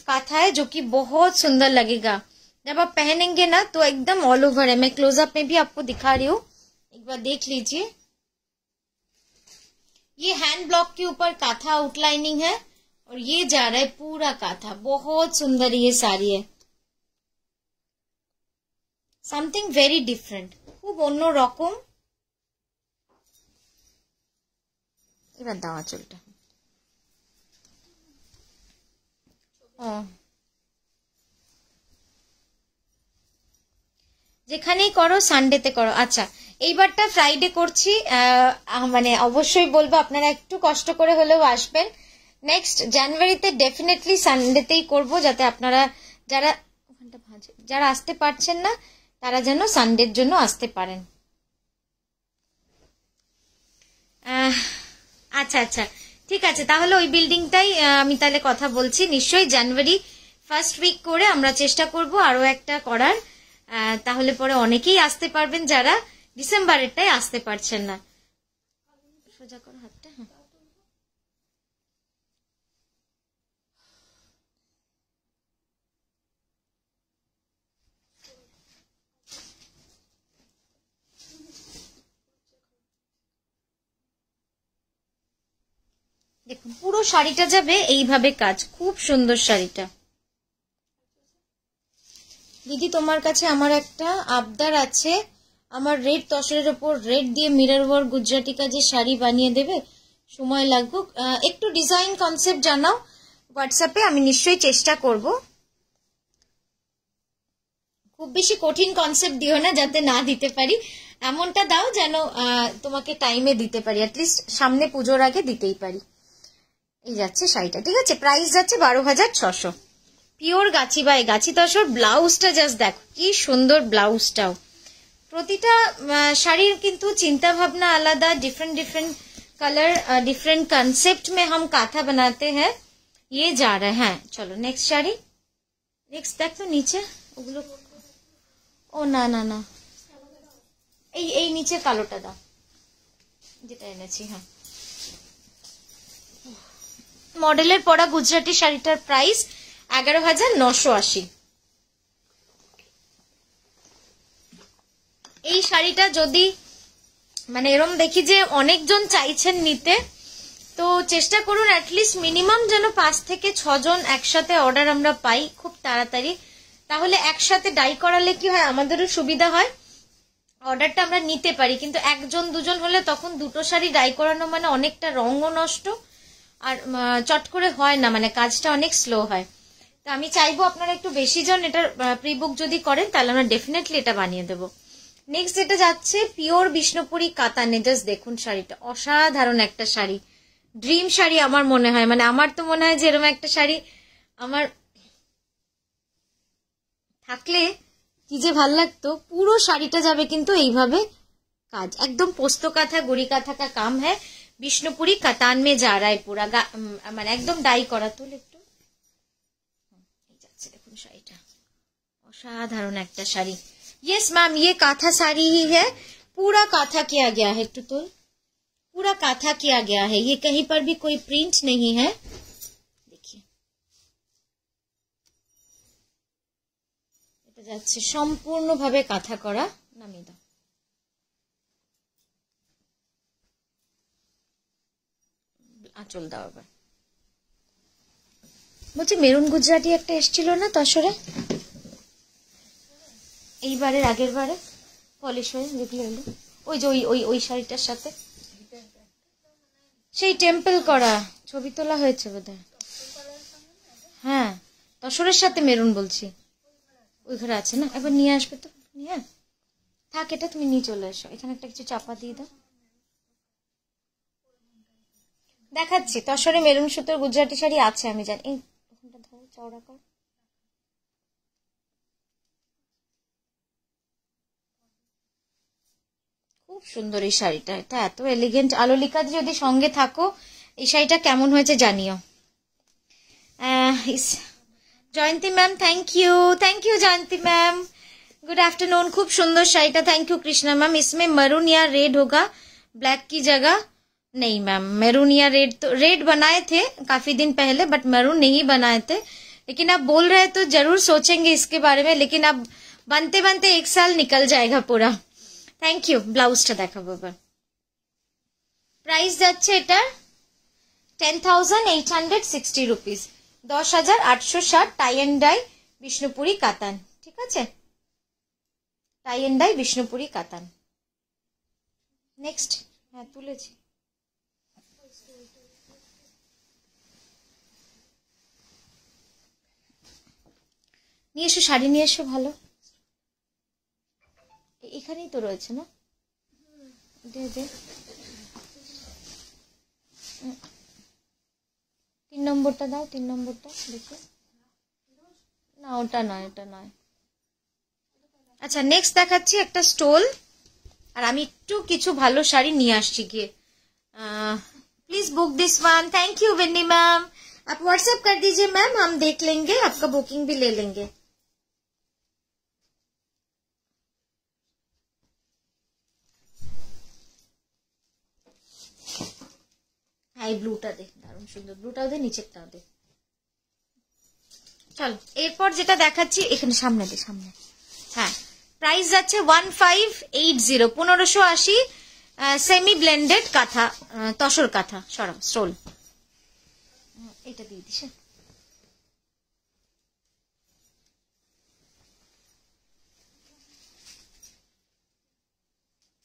काथा है जो कि बहुत सुंदर लगेगा जब आप पहनेंगे ना, तो एकदम ऑल ओवर है। मैं क्लोजअप में भी आपको दिखा रही हूँ, एक बार देख लीजिए। ये हैंड ब्लॉक के ऊपर काथा आउटलाइनिंग है और ये जा रहा है पूरा काथा। बहुत सुंदर ये साड़ी है, समथिंग वेरी डिफरेंट, खूब অন্য রকম। এবার দাও আঁচলটা। যেখানেই করো সানডেতে করো। আচ্ছা এইবারটা ফ্রাইডে করছি, মানে অবশ্যই বলবো আপনারা একটু কষ্ট করে হলেও আসবেন। নেক্সট জানুয়ারিতে ডেফিনেটলি সানডেতেই করব, যাতে আপনারা যারা আসতে পারছেন না তারা যেন সানডের জন্য আসতে পারেন। আচ্ছা আচ্ছা ঠিক আছে, তাহলে ওই বিল্ডিংটাই আমি তাহলে কথা বলছি। নিশ্চয়ই জানুয়ারি ফার্স্ট উইক করে আমরা চেষ্টা করব আরো একটা করার, তাহলে পরে অনেকেই আসতে পারবেন যারা ডিসেম্বরেরটাই আসতে পারছেন না। সোজা করো হাতটা। দেখুন পুরো শাড়িটা যাবে এইভাবে কাজ, খুব সুন্দর শাড়িটা। দিদি তোমার কাছে আমার একটা আবদার আছে, আমার রেড তসরের উপর রেড দিয়ে মিরর ওয়ার্ক গুজরাটি কাজের শাড়ি বানিয়ে দেবে, সময় লাগবে, একটু ডিজাইন কনসেপ্ট জানাও হোয়াটসঅ্যাপে, আমি নিশ্চয়ই চেষ্টা করব। খুব বেশি কঠিন কনসেপ্ট দিও না, যাতে না দিতে পারি, এমনটা দাও যেন তোমাকে টাইমে দিতে পারি, অ্যাটলিস্ট সামনে পুজোর আগে দিতেই পারি। এই যাচ্ছে শাড়িটা, ঠিক আছে, প্রাইস যাচ্ছে 12,600। পিওর গাছি বাই গাছি তসর। ব্লাউজটা জাস্ট দেখো কি সুন্দর ব্লাউজটাও। প্রতিটা শাড়ির কিন্তু চিন্তা ভাবনা আলাদা, different different colour different concept में हम काथा बनाते हैं। ये जा रहा है। चलो नेक्स्ट শাড়ি। নেক্সট দেখ তো নিচে ওগুলো। ও না না না, এই নিচে কালোটা দাও যেটা এনেছি। হ্যাঁ মডেলের পরা গুজরাটি শাড়িটার প্রাইস 11,980। এই শাড়িটা যদি মানে এরকম দেখি যে অনেকজন চাইছেন নিতে, তো চেষ্টা করুন অ্যাটলিস্ট মিনিমাম যেন 5 থেকে 6 জন একসাথে অর্ডার আমরা পাই খুব তাড়াতাড়ি। তাহলে একসাথে ডাই করালে কি হয়, আমাদেরও সুবিধা হয় অর্ডারটা আমরা নিতে পারি, কিন্তু একজন দুজন হলে তখন দুটো শাড়ি ডাই করানো মানে অনেকটা রঙও নষ্ট, আর চট করে হয় না, মানে কাজটা অনেক স্লো হয়। তো আমি চাইবো আপনারা একটু বেশি জন এটা প্রি বুক যদি করেন তাহলে আমরা ডেফিনেটলি এটা বানিয়ে দেবো। নেক্সট যেটা যাচ্ছে পিওর বিষ্ণুপুরি কাতানে, জাস্ট দেখুন শাড়িটা, অসাধারণ একটা শাড়ি, ড্রিম শাড়ি আমার মনে হয়, মানে আমার তো মনে হয় যে এরকম একটা শাড়ি আমার থাকলে কি যে ভাল লাগতো। পুরো শাড়িটা যাবে কিন্তু এইভাবে কাজ, একদম পোস্ত কাঁথা গড়ি কাঁথা কা কাম হ্যাঁ, বিষ্ণুপুরি কাতান মে যা রা পুরা, মানে একদম ডাই করা। তুল একটু, এই যাচ্ছে দেখুন শাড়িটা, অসাধারণ একটা শাড়ি। यस मैम ये काथा साड़ी ही है, पूरा काथा किया गया है, तो पूरा काथा किया गया है, ये कहीं पर भी कोई प्रिंट नहीं है। देखिए এটা যাচ্ছে সম্পূর্ণভাবে কাঁথা করা। নামিয়ে দাও, আঁচল দাও আবার। বলছি মেরুন গুজরাটি একটা এসেছিল না তসরে, এইবারের আগের বারে পলিশ হয়ে যেগুলো এলো, ওই যে ওই শাড়িটার সাথে সেই টেম্পল করা ছবি তোলা হয়েছে বোধহয়। হ্যাঁ তসরের সাথে মেরুন বলছি, ওই ঘরে আছে না, একবার নিয়ে আসবে তো, নিয়ে থাক, এটা তুমি নিয়ে চলে এসো, এখানে একটা কিছু চাপা দিয়ে দাও। দেখাচ্ছি তসরে মেরুন সুতোর গুজরাটি শাড়ি আছে, আমি জানি। এই ওখানটা ধরো, চওড়া কর। খুব সুন্দর এই শাড়িটা, এটা এত এলিগেন্ট। আলোলিকা যদি সঙ্গে থাকো, এই শাড়িটা কেমন হয়েছে জানিও। Jayanti ma'am thank you Jayanti ma'am, good afternoon. खूब सुंदर शाइटा, थैंक यू कृष्णा मैम। इसमें मरून या रेड होगा ब्लैक की जगह? नहीं मैम, मैरून या रेड तो रेड बनाए थे काफी दिन पहले, बट मैरून नहीं बनाए थे, लेकिन आप बोल रहे तो जरूर सोचेंगे इसके बारे में, लेकिन अब बनते बनते 1 साल निकल जाएगा पूरा। Thank you. ब्लाउजটা দেখাবো এবার। প্রাইস যাচ্ছে এটা 10,860 rupees, 10,860, tie and die Bishnupuri কাতান। ঠিক আছে, টাই এন্ড ডাই বিষ্ণুপুরি কাতান। নেক্সট, হ্যাঁ তুলেছি। নিয়ে এসো শাড়ি, নিয়ে এসো ভালো, এখানেই তো রয়েছে না, দে দে। 3 নম্বরটা দাও, 3 নম্বরটা দেখো না, ওটা নয়, এটা নয়। আচ্ছা নেক্সট দেখাচ্ছি একটা স্টোল, আর আমি একটু কিছু ভালো শাড়ি নিয়ে আসছি গিয়ে। Please book this one. Thank you Vinni ma'am, आप व्हाट्सएप कर दीजिए मैम, हम देख लेंगे, आपका बुकिंग भी ले लेंगे। এই ব্লুটা দে, দারুণ সুন্দর, ব্লুটাও দে, নিচেরটাও দে। চলো এরপর যেটা দেখাচ্ছি, এখানে সামনে দে, সামনে। হ্যাঁ প্রাইস যাচ্ছে 1580, 1580, সেমি ব্লেন্ডেড কাঁথা, তসর কাঁথা সরা স্টোল। এটা দিয়ে দিস।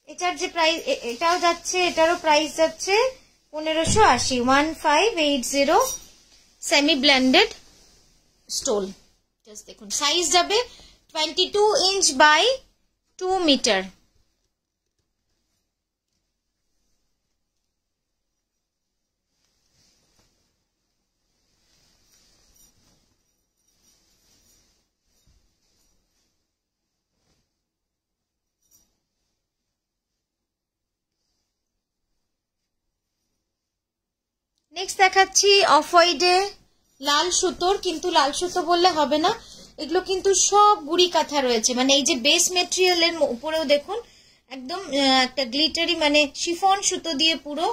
এটার যে প্রাইস, এটাও যাচ্ছে, এটারও প্রাইস যাচ্ছে 1580, 1580, সেমি ব্লেন্ডেড স্টোল। জাস্ট দেখুন সাইজ যাবে 22 ইঞ্চ বাই 2 মিটার। নেক্সট দেখাচ্ছি অফ হোয়াইটে লাল সুতোর, কিন্তু লাল সুতো বললে হবে না, এগুলো কিন্তু সব গুড়ি কাঁথা রয়েছে, মানে এই যে বেস মেটেরিয়ালের উপরেও দেখুন একদম একটা গ্লিটারি মানে শিফন সুতো দিয়ে পুরো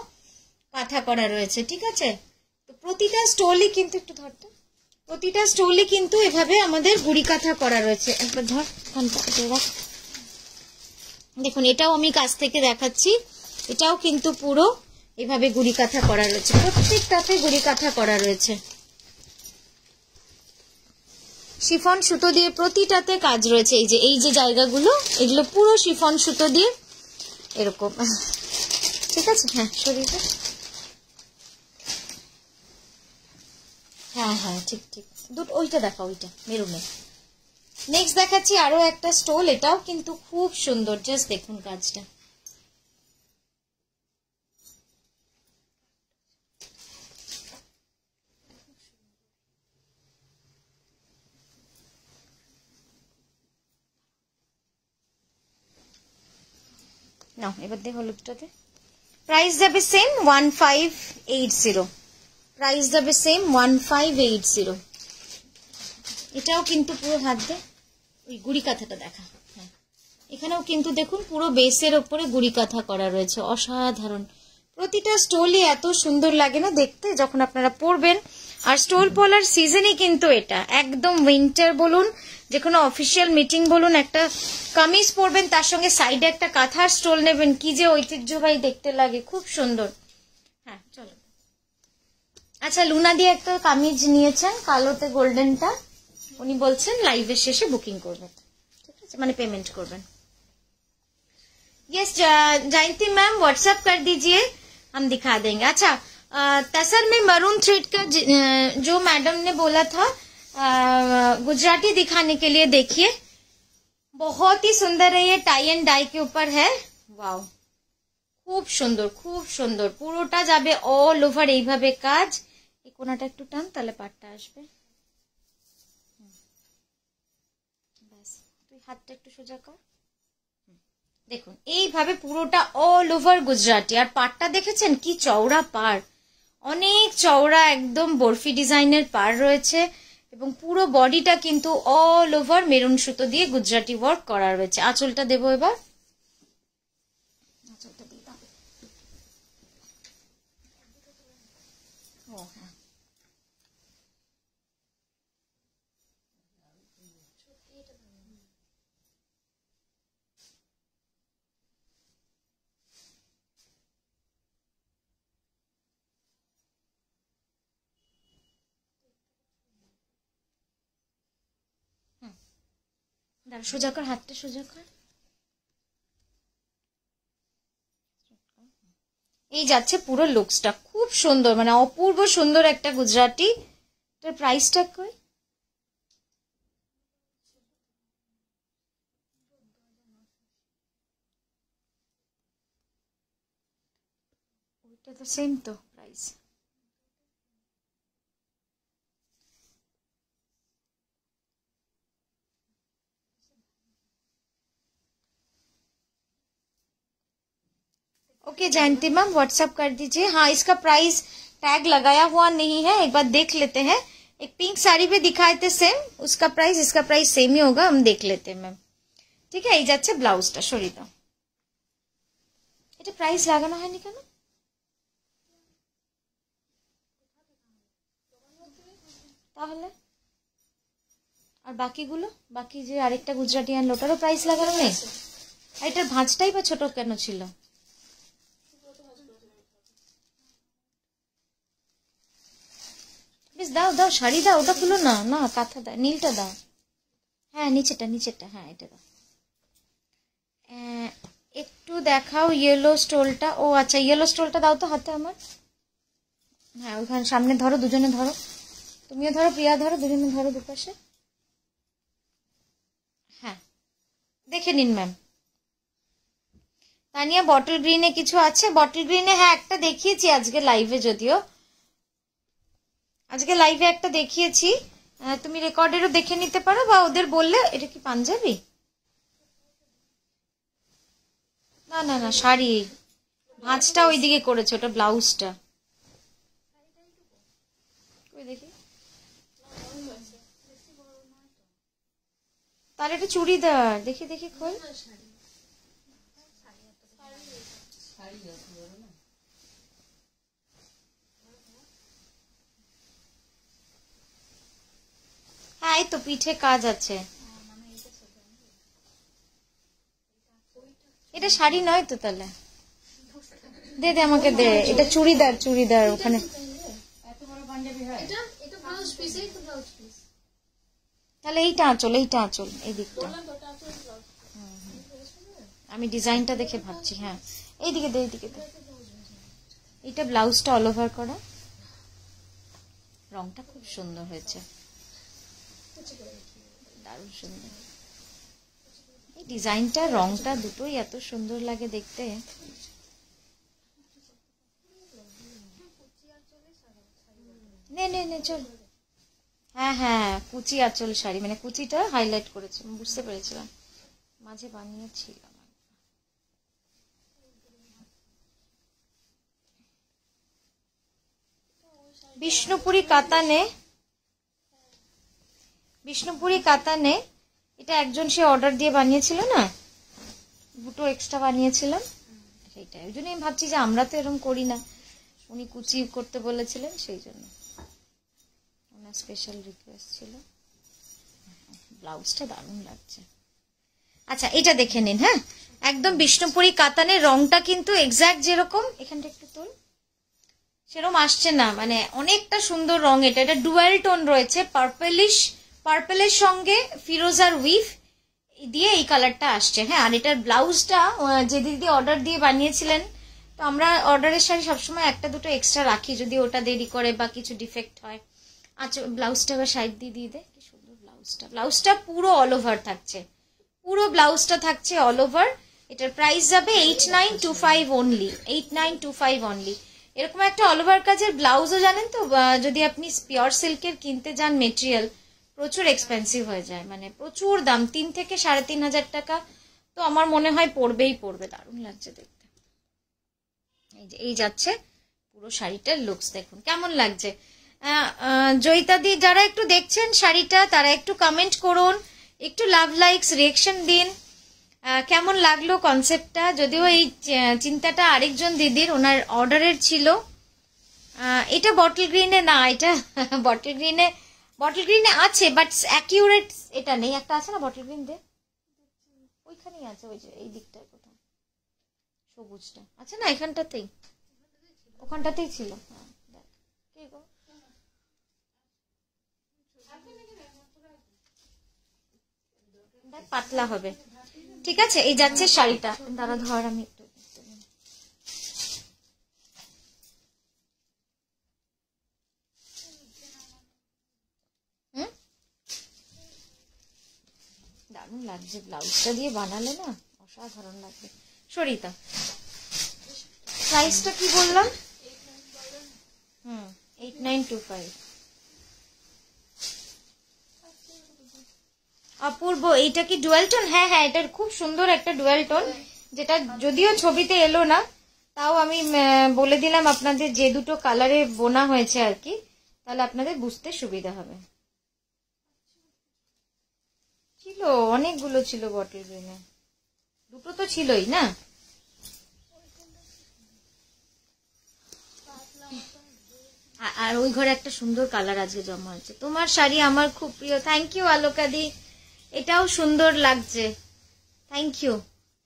কাঁথা করা রয়েছে। ঠিক আছে, তো প্রতিটা স্টোলই কিন্তু, একটু ধরতো, প্রতিটা স্টোলই কিন্তু এভাবে আমাদের গুড়ি কাঁথা করা রয়েছে। একবার ধর, দেখুন এটাও আমি কাছ থেকে দেখাচ্ছি, এটাও কিন্তু পুরো এভাবে গুড়ি কাঁথা করা রয়েছে, প্রত্যেকটাতে গুড়ি কাঁথা করা রয়েছে। শিফন সুতো দিয়ে প্রতিটাতে কাজ রয়েছে। এই যে জায়গাগুলো, এগুলো পুরো শিফন সুতো দিয়ে এরকম। ঠিক আছে, হ্যাঁ শরীরে, হ্যাঁ হ্যাঁ ঠিক ঠিক, দুটো ওইটা দেখা, ওইটা মেরুনে। নেক্সট দেখাচ্ছি আরো একটা স্টোল, এটাও কিন্তু খুব সুন্দর, জাস্ট দেখুন কাজটা। না এবার দে হলুদটাতে। প্রাইস যাবে সেম 1580, প্রাইস যাবে সেম 1580। এটাও কিন্তু পুরো হাত দে, ওই গুড়ি কাঁথাটা দেখা, হ্যাঁ এখানেও কিন্তু দেখুন পুরো বেসের ওপরে গুড়ি কাঁথা করা রয়েছে, অসাধারণ। প্রতিটা স্টোলই এত সুন্দর লাগে না দেখতে যখন আপনারা পরবেন। আর স্টোল পলার সিজনই কিন্তু এটা, একদম উইন্টার বলুন, যে কোনো অফিসিয়াল মিটিং বলুন, একটা কামিজ পরবেন তার সঙ্গে সাইডে একটা কাঁথার স্টোল নেবেন, কি যে ঐতিহ্যবাহী দেখতে লাগে, খুব সুন্দর। হ্যাঁ চলো, আচ্ছা লুনা দিয়ে একটা কামিজ নিয়েছেন কালোতে গোল্ডেনটা, উনি বলছেন লাইভের শেষে বুকিং করবেন, ঠিক আছে, মানে পেমেন্ट করবেন। यस जयंती मैम व्हाट्सएप कर दीजिए, हम दिखा देंगे। अच्छा तसर में मरून थ्रेड का जो मैडम ने बोला था गुजराती दिखाने के लिए, देखिए बहुत ही सुंदर है ये, टाई एंड डाई के ऊपर है। वाओ খুব সুন্দর, খুব সুন্দর, পুরোটা যাবে অল ওভার এইভাবে কাজ। এই কোনাটা একটু টান, তাহলে পাটটা আসবে। ব্যাস, তুই হাতটা একটু সোজা কর। দেখুন এইভাবে পুরোটা অল ওভার গুজরাটি। আর পাড়টা দেখেছেন কি চওড়া পাড়, অনেক চওড়া, একদম বরফি ডিজাইনের পাড় রয়েছে, এবং পুরো বডিটা কিন্তু অল ওভার মেরুন সুতো দিয়ে গুজরাটি ওয়ার্ক করা রয়েছে। আঁচলটা দেবো এবার, আঁচলটা দিয়ে দাও। ও হ্যাঁ, দাঁড়া সোজা কর, হাতটা সোজা কর। এই যাচ্ছে পুরো লুকসটা, খুব সুন্দর, মানে অপূর্ব সুন্দর একটা গুজরাটি। এটার প্রাইসটা কই? ওইটা তো সেম তো প্রাইস। ओके जयंती मैम व्हाट्सएप कर दीजिए। हाँ इसका प्राइस टैग लगाया हुआ नहीं है, एक बार देख लेते हैं। एक पिंक साड़ी पे दिखाए थे सेम, उसका प्राइस इसका प्राइस सेम ही होगा, हम देख लेते हैं मैम, ठीक है। এই যাচ্ছে ব্লাউজটা, সরিয়ে দাও। এটা প্রাইস লাগানো হয়নি কেন? তাহলে আর বাকিগুলো, বাকি যে আরেকটা গুজরাটি আনলো ওটারও প্রাইস লাগানো নেই? আর এটার ভাঁজটাই বা ছোট কেন ছিল? বেশ দাও দাও, শাড়ি দাও, ওটা খুলো না, না কাঁথা দাও, নীলটা দাও, হ্যাঁ নিচেটা নিচেটা, হ্যাঁ এটা দাও। একটু দেখাও ইয়েলো স্টোলটা। ও আচ্ছা ইয়েলো স্টোলটা দাও তো হাতে আমার, হ্যাঁ ওইখানে সামনে ধরো, দুজনে ধরো, তুমিও ধরো, প্রিয়া ধরো, দুজনে ধরো দুপাশে। হ্যাঁ দেখে নিন ম্যাম। তানিয়া বটল গ্রিনে কিছু আছে? বটল গ্রিনে হ্যাঁ একটা দেখিয়েছি আজকে লাইভে, যদিও আজকে লাইভে একটা দেখিয়েছি, তুমি রেকর্ডেরও দেখে নিতে পারো, বা ওদের বললে। এটা কি পাঞ্জাবি? না না না শাড়ি, ভাঁজটা ওইদিকে করেছে, ওটা ব্লাউজটা। দেখি তাহলে এটা চুড়িদার, দেখি দেখি খোল। হ্যাঁ এই তো পিঠে কাজ আছে। এটা শাড়ি নয় তো, তাহলে দে দে আমাকে দে, এটা চুড়িদার, চুড়িদার ওখানে। তাহলে এইটা আঁচল এই দিকটা। আমি ডিজাইনটা দেখে ভাবছি। হ্যাঁ এইদিকে দে, এইদিকে দে। এইটা ব্লাউজটা অল ওভার করা, রংটা খুব সুন্দর হয়েছে, দারুণ সুন্দর। এই ডিজাইনটা রংটা দুটোই এত সুন্দর লাগে দেখতে। নে নে নে চল। হ্যাঁ হ্যাঁ, কুচি আঁচল শাড়ি, মানে কুচিটা হাইলাইট করেছে, বুঝতে পেরেছিলাম, মাঝে বানিয়েছিলাম। বিষ্ণুপুরি কাতানে এটা একজন সে অর্ডার দিয়ে বানিয়েছিল না, দুটো এক্সট্রা বানিয়েছিলাম, সেইটাই। ওই জন্য আমি ভাবছি যে আমরা তো এরকম করি না, উনি কুচি করতে বলেছিলেন, সেই জন্য ওনার স্পেশাল রিকোয়েস্ট ছিল। ব্লাউজটা দারুণ লাগছে। আচ্ছা এটা দেখে নিন। হ্যাঁ একদম বিষ্ণুপুরি কাতানের রংটা কিন্তু এক্স্যাক্ট যেরকম, এখানটা একটু তোল, সেরকম আসছে না, মানে অনেকটা সুন্দর রং। এটা ডুয়াল টোন রয়েছে, পার্পেলের সঙ্গে ফিরোজার উইভ দিয়ে এই কালারটা আসছে। হ্যাঁ আর এটার ব্লাউজটা যে দিদি অর্ডার দিয়ে বানিয়েছিলেন, তো আমরা অর্ডারের শাড়ি সবসময় একটা দুটো এক্সট্রা রাখি, যদি ওটা দেরি করে বা কিছু ডিফেক্ট হয়। আচ্ছা ব্লাউজটা আবার সাইড দিয়ে দে, কি সুন্দর ব্লাউজটা পুরো অল ওভার থাকছে, পুরো ব্লাউজটা থাকছে অল ওভার। এটার প্রাইস যাবে 8925 অনলি, 8925 অনলি। এরকম একটা অল ওভার কাজের ব্লাউজও জানেন তো, যদি আপনি পিওর সিল্কের কিনতে যান মেটেরিয়াল, প্রচুর এক্সপেন্সিভ হয়ে যায়, মানে প্রচুর দাম, 3 থেকে 3500 টাকা তো আমার মনে হয় পড়বেই পড়বে। দারুণ লাগছে দেখতে। এই যাচ্ছে পুরো শাড়িটার লুকস, দেখুন কেমন লাগছে। জয়িতাদি যারা একটু দেখছেন শাড়িটা, তারা একটু কমেন্ট করুন, একটু লাভ লাইকস রিয়েকশন দিন, কেমন লাগলো কনসেপ্টটা। যদিও এই চিন্তাটা আরেকজন দিদির, ওনার অর্ডারের ছিল। এটা বটল গ্রিনে না, এটা বটল গ্রিনে আছে, বাট অ্যাকিউরেট এটা নেই। একটা আছে না বটল গ্রিন, দে ওইখানেই আছে, ওই যে এই দিকটায় কোথাও সবুজটা আছে না, এখানটাতেই, ওখানটাতেই ছিল। পাতলা হবে, ঠিক আছে। এই যাচ্ছে শাড়িটা, দাঁড়া ধর আমি একটু, দারুণ লাগছে ব্লাউজটা দিয়ে বানালে না, অসাধারণ লাগবে। সরিতা প্রাইসটা কি বললাম? 8925। অপূর্ব, এইটা কি ডুয়াল টোন? হ্যাঁ হ্যাঁ, এটার খুব সুন্দর একটা ডুয়াল টোন, যেটা যদিও ছবিতে এলো না, তাও আমি বলে দিলাম আপনাদের যে দুটো কালারে বোনা হয়েছে আর কি, তাহলে আপনাদের বুঝতে সুবিধা হবে। ছিল অনেকগুলো ছিল বটল গ্রিনে, দুটো তো ছিলই না। আর ওই ঘরে একটা সুন্দর কালার আজকে জমা হয়েছে। তোমার শাড়ি আমার খুব প্রিয়, থ্যাংক ইউ আলোকাদি, এটাও সুন্দর লাগছে, থ্যাংক ইউ।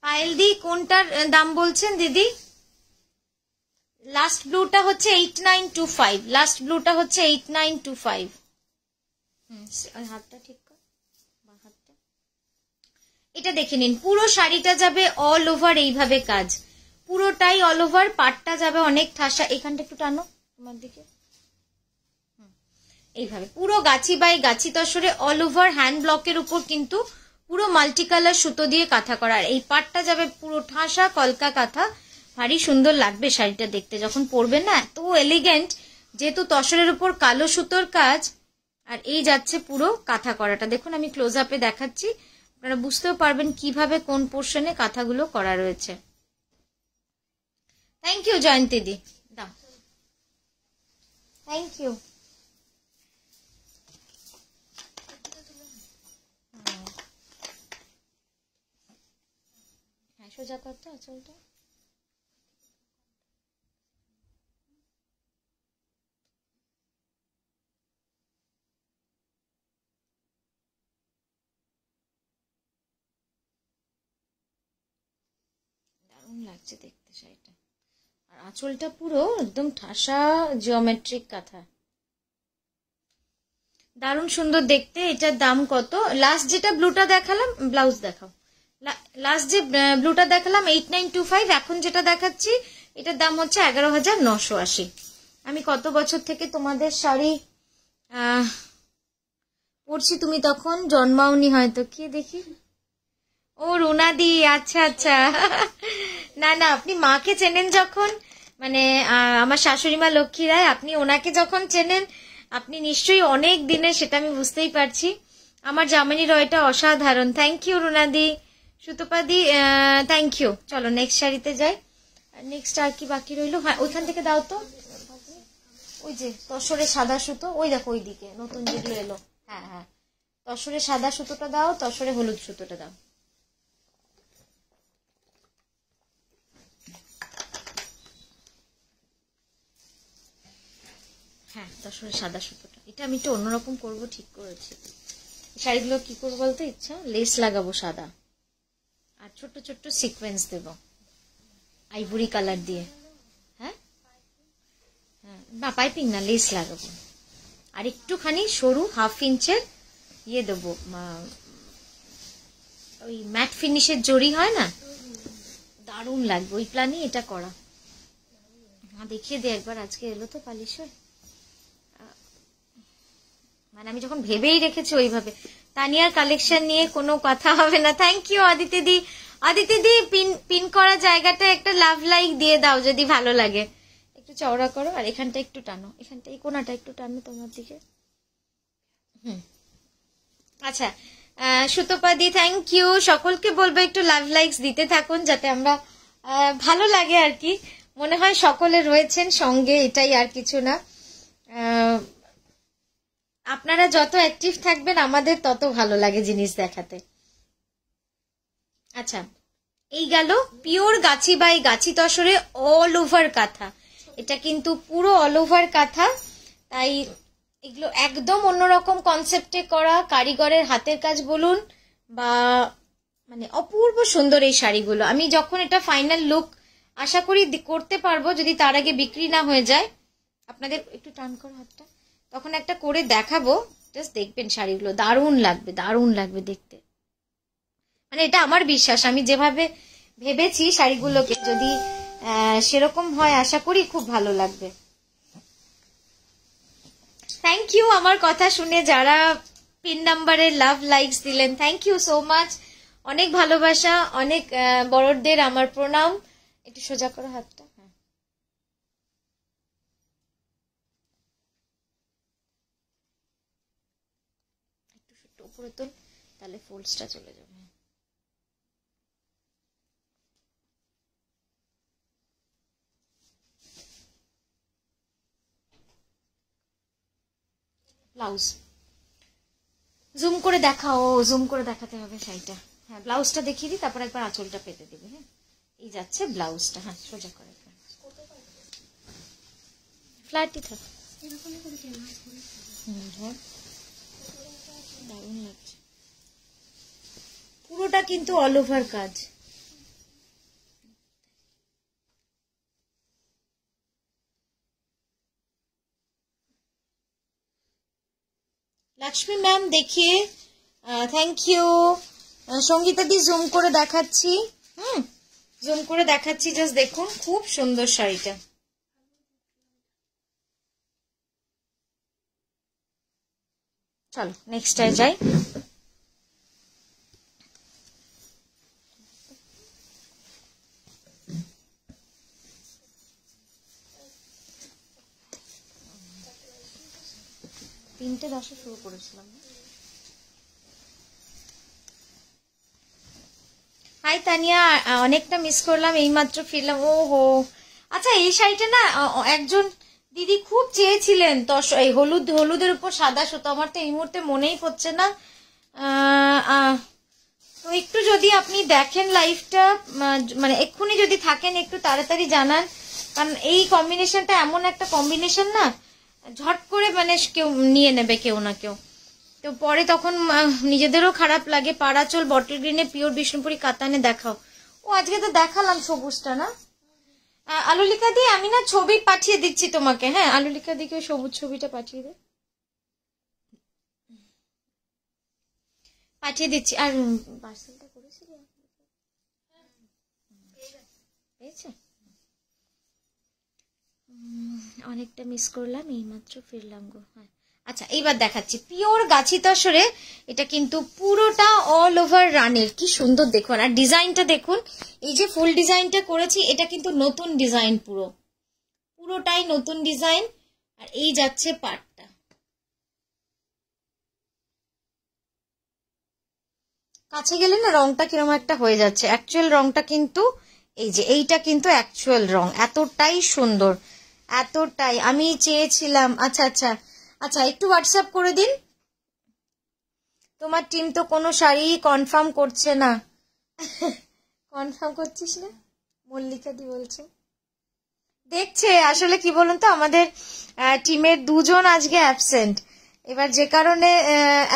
পায়েল দি কোনটার দাম বলছেন দিদি? লাস্ট ব্লুটা হচ্ছে 8925, লাস্ট ব্লুটা হচ্ছে 8925। হাতটা ঠিক কর, হাতটা। এটা দেখে নিন, পুরো শাড়িটা যাবে অল ওভার এইভাবে কাজ, পুরোটাই অল ওভার, পাটটা যাবে অনেক ঠাসা। এখানটা একটু টানো তোমার দিকে, এইভাবে পুরো গাছি by Gachhi তসরে all over hand ব্লকের উপর কিন্তু পুরো মাল্টি কালার সুতো দিয়ে কাঁথা করা। আর এই পাটটা যাবে পুরো ঠাসা কলকা কাঁথা, ভারী সুন্দর লাগবে শাড়িটা দেখতে যখন পরবেন না, এত এলিগেন্ট, যেহেতু তসরের উপর কালো সুতোর কাজ, আর এই যাচ্ছে পুরো কাঁথা করাটা। দেখুন আমি ক্লোজ আপে দেখাচ্ছি, আপনারা বুঝতেও পারবেন কিভাবে কোন পোর্শনে কাঁথাগুলো করা রয়েছে। থ্যাংক ইউ জয়ন্তী দি, দাও, থ্যাংক ইউ। সোজা করতে আঁচলটা, দারুণ লাগছে দেখতে শাড়িটা। আর আঁচলটা পুরো একদম ঠাসা জিওমেট্রিক কাঁথা। দারুণ সুন্দর দেখতে। এটার দাম কত? লাস্ট যেটা ব্লুটা দেখালাম, ব্লাউজ দেখাও। লাস্ট যে ব্লুটা দেখালাম 8925, এখন যেটা দেখাচ্ছি এটার দাম হচ্ছে 11,980। আমি কত বছর থেকে তোমাদের শাড়ি পরছি, তুমি তখন জন্মাওনি হয়তো। কে দেখি? ও রুনাদি, আচ্ছা আচ্ছা। না না, আপনি মাকে চেনেন যখন, মানে আমার শাশুড়ি মা লক্ষ্মী রায়, আপনি ওনাকে যখন চেনেন আপনি নিশ্চয়ই অনেক দিনের, সেটা আমি বুঝতেই পারছি। আমার জামানি রয়টা অসাধারণ। থ্যাংক ইউ রুনাদি। সুতোপাদি থ্যাংক ইউ। চলো নেক্সট শাড়িতে যাই। নেক্সট আর কি বাকি রইলো? হ্যাঁ ওইখান থেকে দাও তো, ওই যে তসরে সাদা সুতো, ওই দেখো ওই দিকে নতুন যেগুলো এলো। হ্যাঁ হ্যাঁ, তসরে সাদা সুতোটা দাও, তসরে হলুদ সুতোটা দাও। হ্যাঁ তসরে সাদা সুতোটা, এটা আমি একটু অন্যরকম করবো, ঠিক করেছি। শাড়িগুলো কি করবো বলতে ইচ্ছা, লেস লাগাবো সাদা, আর ছোট্ট ছোট্ট সিকোয়েন্স দেব আইভরি কালার দিয়ে। হ্যাঁ হ্যাঁ, না পাইপিং না, লেস লাগাবো। আর একটুখানি সরু 1/2 ইঞ্চের ইয়ে দেবো, ওই ম্যাট ফিনিশের জড়ি হয় না, দারুণ লাগবে। ওই প্ল্যানই এটা করা। দেখিয়ে দে একবার, আজকে এলো তো পালিশ হয়ে, মানে আমি যখন ভেবেই রেখেছি ওইভাবে। তানিয়ার কালেকশন নিয়ে কোনো কথা হবে না। থ্যাংক ইউ আদিতি দি। আদিতি দি পিন করা জায়গাটা একটা লাভ লাইক দিয়ে দাও যদি ভালো লাগে, একটু চওড়া করো, আর এখানটা একটু টানো, এখানটা এই কোনাটা একটু টানো তোমার দিকে। আচ্ছা সুতোপাদি থ্যাংক ইউ। সকলকে বলবো একটু লাভ লাইকস দিতে থাকুন, যাতে আমরা ভালো লাগে আর কি, মনে হয় সকলে রয়েছেন সঙ্গে, এটাই আর কিছু না। আপনারা যত অ্যাক্টিভ থাকবেন আমাদের তত ভালো লাগে জিনিস দেখাতে। আচ্ছা এই গেল pure Gachhi by Gachhi তসরে all over কাঁথা। এটা কিন্তু পুরো অল ওভার কাঁথা, তাই এগুলো একদম অন্যরকম কনসেপ্টে করা, কারিগরের হাতের কাজ বলুন বা মানে অপূর্ব সুন্দর এই শাড়িগুলো। আমি যখন এটা ফাইনাল লুক আশা করি করতে পারবো, যদি তার আগে বিক্রি না হয়ে যায়, আপনাদের একটু টান করো হাতটা, তখন একটা করে দেখাবো, জাস্ট দেখবেন শাড়িগুলো দারুণ লাগবে, দারুণ লাগবে দেখতে। মানে এটা আমার বিশ্বাস, আমি যেভাবে ভেবেছি শাড়িগুলোকে যদি সেরকম হয় আশা করি খুব ভালো লাগবে। থ্যাংক ইউ আমার কথা শুনে যারা পিন নাম্বারে লাভ লাইকস দিলেন, থ্যাংক ইউ সো মাচ। অনেক ভালোবাসা, অনেক বড়দের আমার প্রণাম। একটু সোজা করো হাতটা, হ্যাঁ একটু উপরে তোল, তাহলে ফোল্ডসটা চলে যাবে। ব্লাউজ জুম করে দেখাও, জুম করে দেখাতে হবে শাড়িটা। হ্যাঁ ব্লাউজটা দেখিয়ে দিই, তারপর একবার আঁচলটা পেতে দিবে। হ্যাঁ এই যাচ্ছে ব্লাউজটা, হ্যাঁ সোজা করে ফ্ল্যাটই থাক। দারুণ লাগছে, পুরোটা কিন্তু অল ওভার কাজ। লক্ষ্মী ম্যাম দেখিয়ে থ্যাংক ইউ। সঙ্গীতা দি জুম করে দেখাচ্ছি, জুম করে দেখাচ্ছি, জাস্ট দেখুন খুব সুন্দর শাড়িটা। চলো নেক্সটটায় যাই। তিনটে 10 শুরু করেছিলাম। হাই তানিয়া, অনেকটা মিস করলাম, এইমাত্র ফিরলাম। ও হো আচ্ছা, এই শাড়িটা না একজন দিদি খুব চেয়েছিলেন, তো এই হলুদের উপর সাদা সুতো, আমার তো এই মুহূর্তে মনেই পড়ছে না। তো একটু যদি আপনি দেখেন লাইভটা, মানে এক্ষুনি যদি থাকেন একটু তাড়াতাড়ি জানান, কারণ এই কম্বিনেশনটা এমন একটা কম্বিনেশন না, ঝট করে মানে কেউ নিয়ে নেবে, কেউ না কেউ, তো পরে তখন নিজেদেরও খারাপ লাগে। পাড়াচল বটল গ্রিনে পিওর বিষ্ণুপুরি কাতানে দেখাও। ও আজকে তো দেখালাম সবুজটা না। আলুলিকা দিয়ে আমি না ছবি পাঠিয়ে দিচ্ছি তোমাকে, হ্যাঁ আলুলিকা দিকে সবুজ ছবিটা পাঠিয়ে দে। পাঠিয়ে দিচ্ছি। আর পার্সেলটা করেছিলি? পেয়েছে? অনেকটা মিস করলাম, এইমাত্র ফিরলাম গো। হ্যাঁ আচ্ছা, এইবার দেখাচ্ছি পিওর গাছি তসরে। এটা কিন্তু পুরোটা অল ওভার রানের, কি সুন্দর দেখুন। আর ডিজাইনটা দেখুন, এই যে ফুল ডিজাইনটা করেছি এটা কিন্তু নতুন ডিজাইন, পুরোটাই নতুন ডিজাইন। আর এই যাচ্ছে পাটটা। কাছে গেলে না রংটা কিরকম একটা হয়ে যাচ্ছে, অ্যাকচুয়াল রংটা কিন্তু এই যে এইটা কিন্তু অ্যাকচুয়াল রং। এতটাই সুন্দর, এতটাই আমি চেয়েছিলাম। আচ্ছা আচ্ছা আচ্ছা, একটু হোয়াটসঅ্যাপ করে দিন। তোমার টিম তো কোনো শাড়ি কনফার্ম করছে না। কনফার্ম করছিস না? মল্লিকা দি বলছে দেখছে। আসলে কি বলুন তো, আমাদের টিমের দুজন আজকে অ্যাবসেন্ট। এবার যে কারণে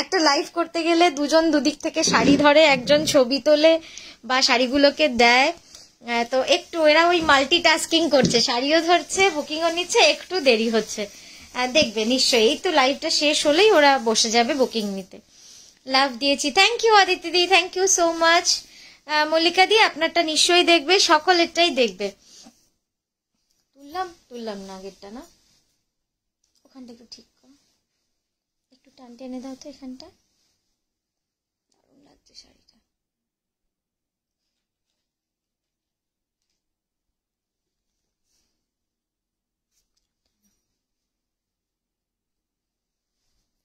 একটা লাইভ করতে গেলে দুজন দুদিক থেকে শাড়ি ধরে, একজন ছবি তোলে বা শাড়িগুলোকে দেয়। তো একটু এরা ওই মাল্টিটাস্কিং করছে, শাড়িও ধরছে, বুকিংও নিচ্ছে, একটু দেরি হচ্ছে। দেখবে নিশ্চয়ই, এই তো লাইভটা শেষ হলেই ওরা বসে যাবে বুকিং নিতে। লাভ দিয়েছি, thank you Aditya di, thank you so much. Mallika di আপনারটা নিশ্চয়ই দেখবে, সকলেরটাই দেখবে। তুললাম না আগেরটা, না ওখানটা একটু ঠিক করো, একটু টান টেনে দাও তো এখানটা। দারুণ লাগছে শাড়িটা।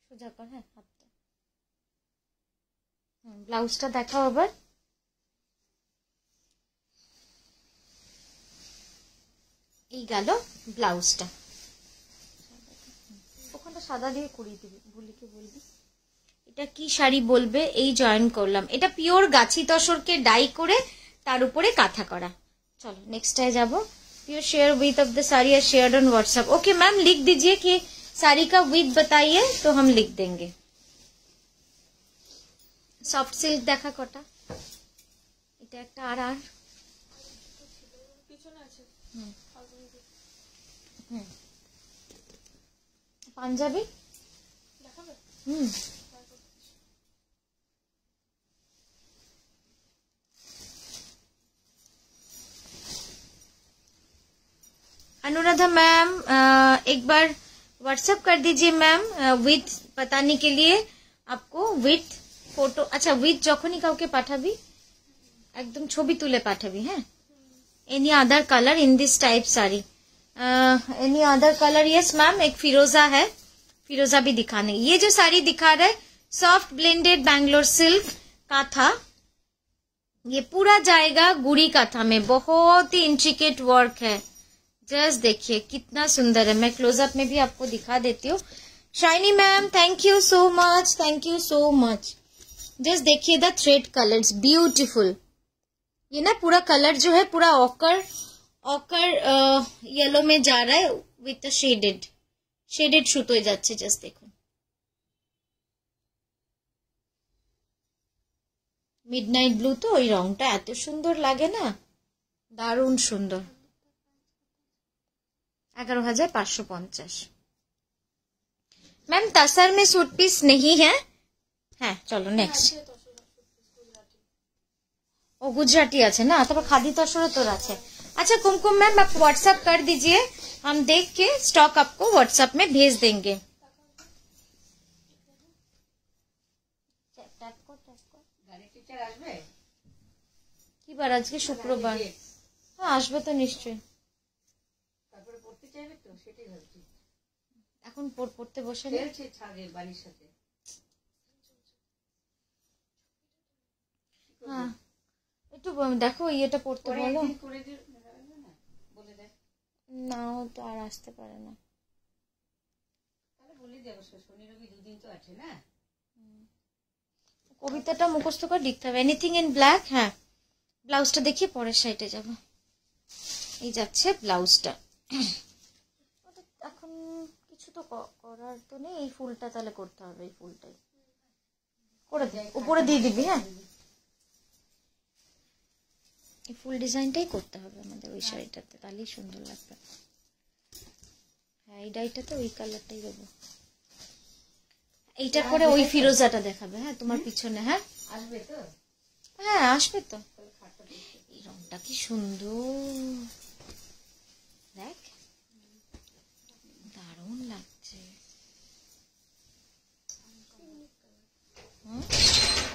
সোজা কর, হ্যাঁ হাতটা। ব্লাউজটা দেখাও আবার। এই গেল ব্লাউজটা, ওখানটা সাদা দিয়ে করিয়ে দিবি, বলিকে বলবি এটা কি শাড়ি বলবে। এই জয়েন করলাম, এটা পিওর গাছি তসরকে ডাই করে তার উপরে কাঁথা করা। चलो नेक्स्ट है जाबो। Pure share with of the sari है shared on WhatsApp. Okay ma'am, लिख दीजिए कि साड़ी का विथ बताइए तो हम लिख देंगे। सॉफ्ट सिल्क देखा कटा, এটা একটা আর আর পিছনে আছে। পাঞ্জাবি দেখাবে। अनुराधा मैम एक बार व्हाट्सएप कर दीजिए मैम, विथ बताने के लिए आपको विथ फोटो। अच्छा विथ যখনই কাউকে পাঠাবি একদম ছবি তুলে পাঠাবি। হ্যাঁ, any other colour in this type sari, any other colour. Yes ma'am, एक फिरोजा है, फिरोजा भी दिखाने। ये जो साड़ी दिखा रहे सॉफ्ट ब्लेंडेड बैंगलोर सिल्क काथा, ये पूरा जाएगा गुड़ी काथा में, बहुत ही इंट्रिकेट वर्क है। जस्ट देखिए कितना सुंदर है, मैं क्लोजअप में भी आपको दिखा देती हूँ। Shiny ma'am thank you so much, thank you so much. Just देखिए द थ्रेड कलर्स ब्यूटीफुल। ये ना पूरा कलर जो है पूरा ऑकर येलो में जा रहा है विथ शेडेड সুতোয় যাচ্ছে। জাস্ট দেখুন মিডনাইট ব্লু, তো ওই রংটা এত সুন্দর লাগে না, দারুণ সুন্দর। 11,550। मैम तसर में सूट पीस नहीं है। हाँ चलो नेक्स्ट। ओ गुजराती আছে না, তারপর খাদি তসরও তোর আছে। अच्छा कुमकुम मैम आप व्हाट्सएप कर दीजिए, हम देख के स्टॉक आपको व्हाट्सएप में भेज देंगे। কি বার আজকে? শুক্রবার। হ্যাঁ আসবে তো নিশ্চয়ই। এখন পড়তে বসে বাড়ির সাথে। হ্যাঁ একটু দেখো ইয়েটা পড়তে বলো না, ও তো আর আসতে পারে না। কবিতাটা মুখস্থ করে লিখতে হবে, এনিথিং ইন ব্ল্যাক। হ্যাঁ ব্লাউজটা দেখিয়ে পরের সাইডে যাব। এই যাচ্ছে ব্লাউজটা। এখন কিছু তো করার তো নেই, এই ফুলটা তাহলে করতে হবে, এই ফুলটাই করে দে, উপরে দিয়ে দিবি। হ্যাঁ এই ফুল ডিজাইনটাই করতে হবে আমাদের ওই শাড়িটাতে, তাহলেই সুন্দর লাগবে। হ্যাঁ এই ডাইটাতে ওই কালারটাই দেবো। এইটার পরে ওই ফিরোজাটা দেখাবে। হ্যাঁ তোমার পিছনে। হ্যাঁ আসবে তো, হ্যাঁ আসবে তো। এই রংটা কি সুন্দর, দেখ দারুণ লাগছে।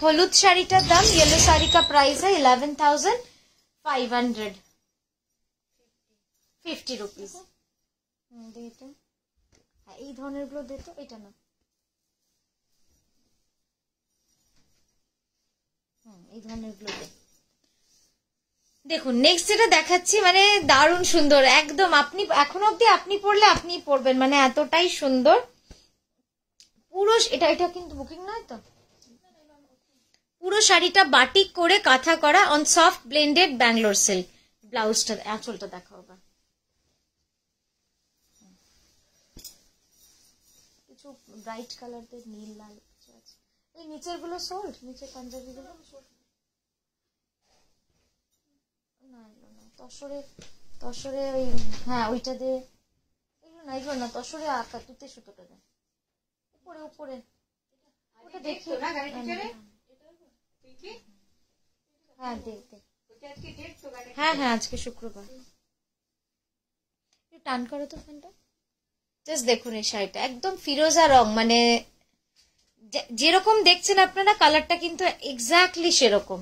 হলুদ শাড়িটার দাম, येलो साड़ी का प्राइस है 11,550 रुपीज। এই ধরনের গুলো দে তো, এটা না, এই ধরনের গুলো দে। দেখুন নেক্সট যেটা দেখাচ্ছি, মানে দারুণ সুন্দর একদম। আপনি এখনো অব্দি আপনি পরলে আপনি পরবেন, মানে এতটাই সুন্দর পুরো। এটা কিন্তু বুকিং নয় তো। পুরো শাড়িটা বাটিক করে কাঁথা করা on soft blended Bangalore silk. ব্লাউজটা আঁচলটা দেখাও আবার। কিছু ব্রাইট কালার দিয়ে নীল লাল কিছু আছে। এই নিচের গুলো সোল্ড, নিচের পাঞ্জাবি গুলো না, এগুলো না। তসরে ওই, হ্যাঁ ওইটা দিয়ে, এগুলো না তসরে আঁকা তুতে সুতোটা দেয় উপরে উপরে। ওটা দেখি হ্যাঁ দেখ। হ্যাঁ হ্যাঁ আজকে শুক্রবার। টান করো তো ফ্যানটা। জাস্ট দেখুন এই শাড়িটা একদম ফিরোজা রং, মানে যেরকম দেখছেন আপনারা কালারটা কিন্তু এক্স্যাক্টলি সেরকম,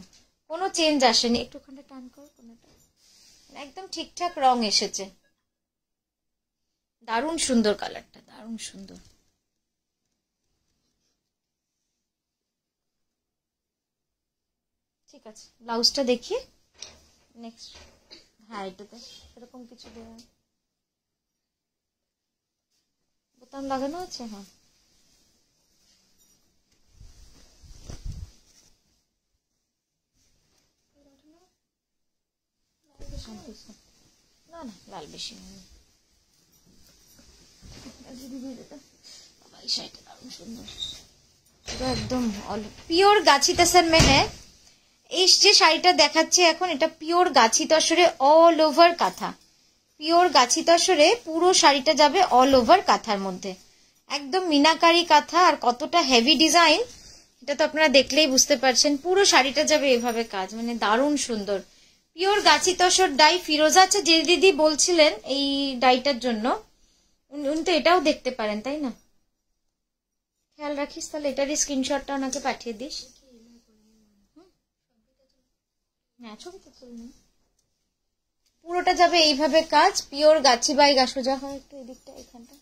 কোনো চেঞ্জ আসেনি। একটুখানি টান করো কোনটা, একদম ঠিকঠাক রং এসেছে। দারুণ সুন্দর কালারটা, দারুণ সুন্দর। ঠিক আছে ব্লাউজটা দেখি নেক্সট। হ্যাঁ এটাতে এরকম কিছু দেওয়া, বোতাম লাগানো আছে। হ্যাঁ না না লাল বেশি নেই। শাড়িটা দারুণ সুন্দর, একদম পিওর গাছি তসর মে হ্যাঁ। এই যে শাড়িটা দেখাচ্ছি এখন, এটা পিওর গাছি তসরে অল ওভার কাঁথা। পিওর গাছি তসরে পুরো শাড়িটা যাবে অল ওভার কাঁথার মধ্যে, একদম মিনাকারি কাঁথা। আর কতটা হেভি ডিজাইন এটা তো আপনারা দেখলেই বুঝতে পারছেন। পুরো শাড়িটা যাবে এভাবে কাজ, মানে দারুণ সুন্দর। পিওর গাছি তসর ডাই ফিরোজা। আচ্ছা যে দিদি বলছিলেন এই ডাইটার জন্য, উনি তো এটাও দেখতে পারেন তাই না? খেয়াল রাখিস তাহলে, এটারই স্ক্রিনশটটা ওনাকে পাঠিয়ে দিস। হ্যাঁ ছবিটা তুলুন। পুরোটা যাবে এইভাবে কাজ, পিওর গাছি বাই গা। সোজা হয় একটু এদিকটা, এখানটা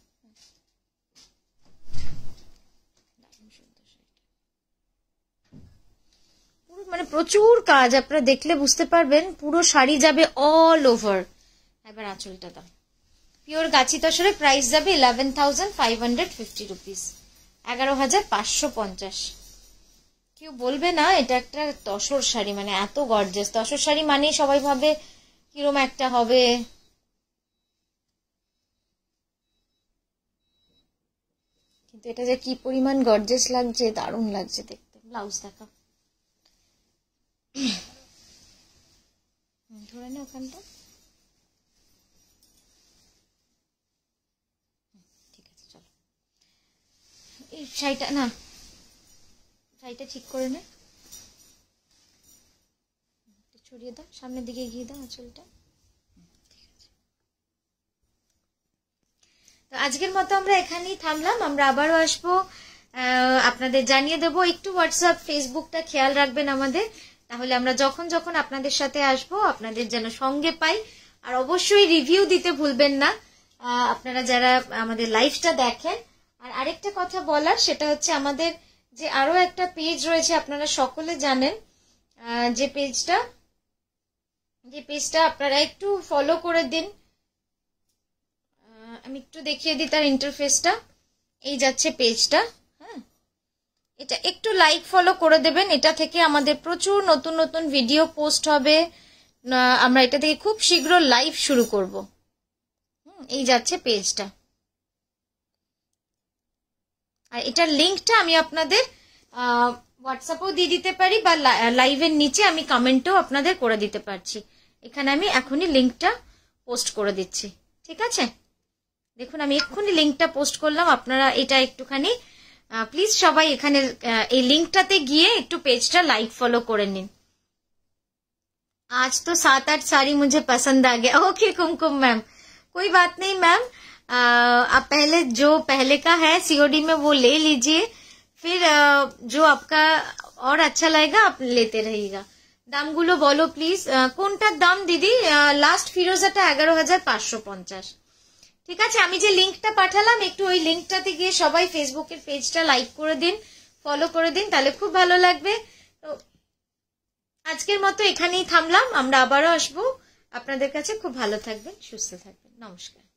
পুরো মানে প্রচুর কাজ, আপনারা দেখলে বুঝতে পারবেন। পুরো শাড়ি যাবে অল ওভার। এবার আঁচলটা দাও। পিওর গাছি তসরে প্রাইস যাবে 11,550 রুপিস, 11,550। কেউ বলবে না এটা একটা তসর শাড়ি, মানে এত গর্জিয়াস। তসর শাড়ি মানে সবাই ভাবে কিরম একটা হবে। কিন্তু এটা যে কি পরিমাণ গর্জিয়াস লাগছে, দারুণ লাগছে দেখতে। ব্লাউজ দেখা ধরে নে ওখানটা। ঠিক আছে চলো, এই শাড়িটা না, শাড়িটা ঠিক করে নে, ছড়িয়ে দাও, সামনের দিকে এগিয়ে দাও আঁচলটা। তো আজকের মতো আমরা এখানেই থামলাম। আমরা আবারও আসবো, আপনাদের জানিয়ে দেবো। একটু হোয়াটসঅ্যাপ ফেসবুকটা খেয়াল রাখবেন আমাদের, তাহলে আমরা যখন যখন আপনাদের সাথে আসবো আপনাদের যেন সঙ্গে পাই। আর অবশ্যই রিভিউ দিতে ভুলবেন না আপনারা যারা আমাদের লাইভটা দেখেন। আর আরেকটা কথা বলার, সেটা হচ্ছে আমাদের যে আরো একটা পেজ রয়েছে, আপনারা সকলে জানেন। যে পেজটা আপনারা একটু ফলো করে দিন। আমি একটু দেখিয়ে দিই তার ইন্টারফেসটা। এই যাচ্ছে পেজটা, হ্যাঁ এটা একটু লাইক ফলো করে দেবেন। এটা থেকে আমাদের প্রচুর নতুন নতুন ভিডিও পোস্ট হবে। আমরা এটা থেকে খুব শীঘ্র লাইভ শুরু করব। এই যাচ্ছে পেজটা। আর এটার লিঙ্কটা আমি আপনাদের হোয়াটসঅ্যাপেও দিয়ে দিতে পারি, বা লাইভের নিচে আমি কমেন্টও আপনাদের করে দিতে পারছি। এখানে আমি এখনই লিঙ্কটা পোস্ট করে দিচ্ছি, ঠিক আছে? দেখুন আমি এক্ষুনি লিঙ্কটা পোস্ট করলাম, আপনারা এটা একটুখানি প্লিজ সবাই এখানে এই লিঙ্কটাতে গিয়ে একটু পেজটা লাইক ফলো করে নিন। आज तो 7-8 साड़ी मुझे पसंद आ गया। ओके कुमकुम मैम, कोई बात नहीं मैम, आप पहले जो पहले का है सीओडी में वो ले लीजिए, फिर जो आपका और अच्छा लगेगा आप लेते रहिएगा। দামগুলো বলো প্লিজ। কোনটার দাম দিদি? লাস্ট ফিরোজাটা 11,550। ঠিক আছে, আমি যে লিঙ্কটা পাঠালাম একটু ওই লিঙ্কটাতে গিয়ে সবাই ফেসবুকের পেজটা লাইক করে দিন, ফলো করে দিন, তাহলে খুব ভালো লাগবে। তো আজকের মতো এখানেই থামলাম, আমরা আবারও আসবো আপনাদের কাছে। খুব ভালো থাকবেন, সুস্থ থাকবেন, নমস্কার।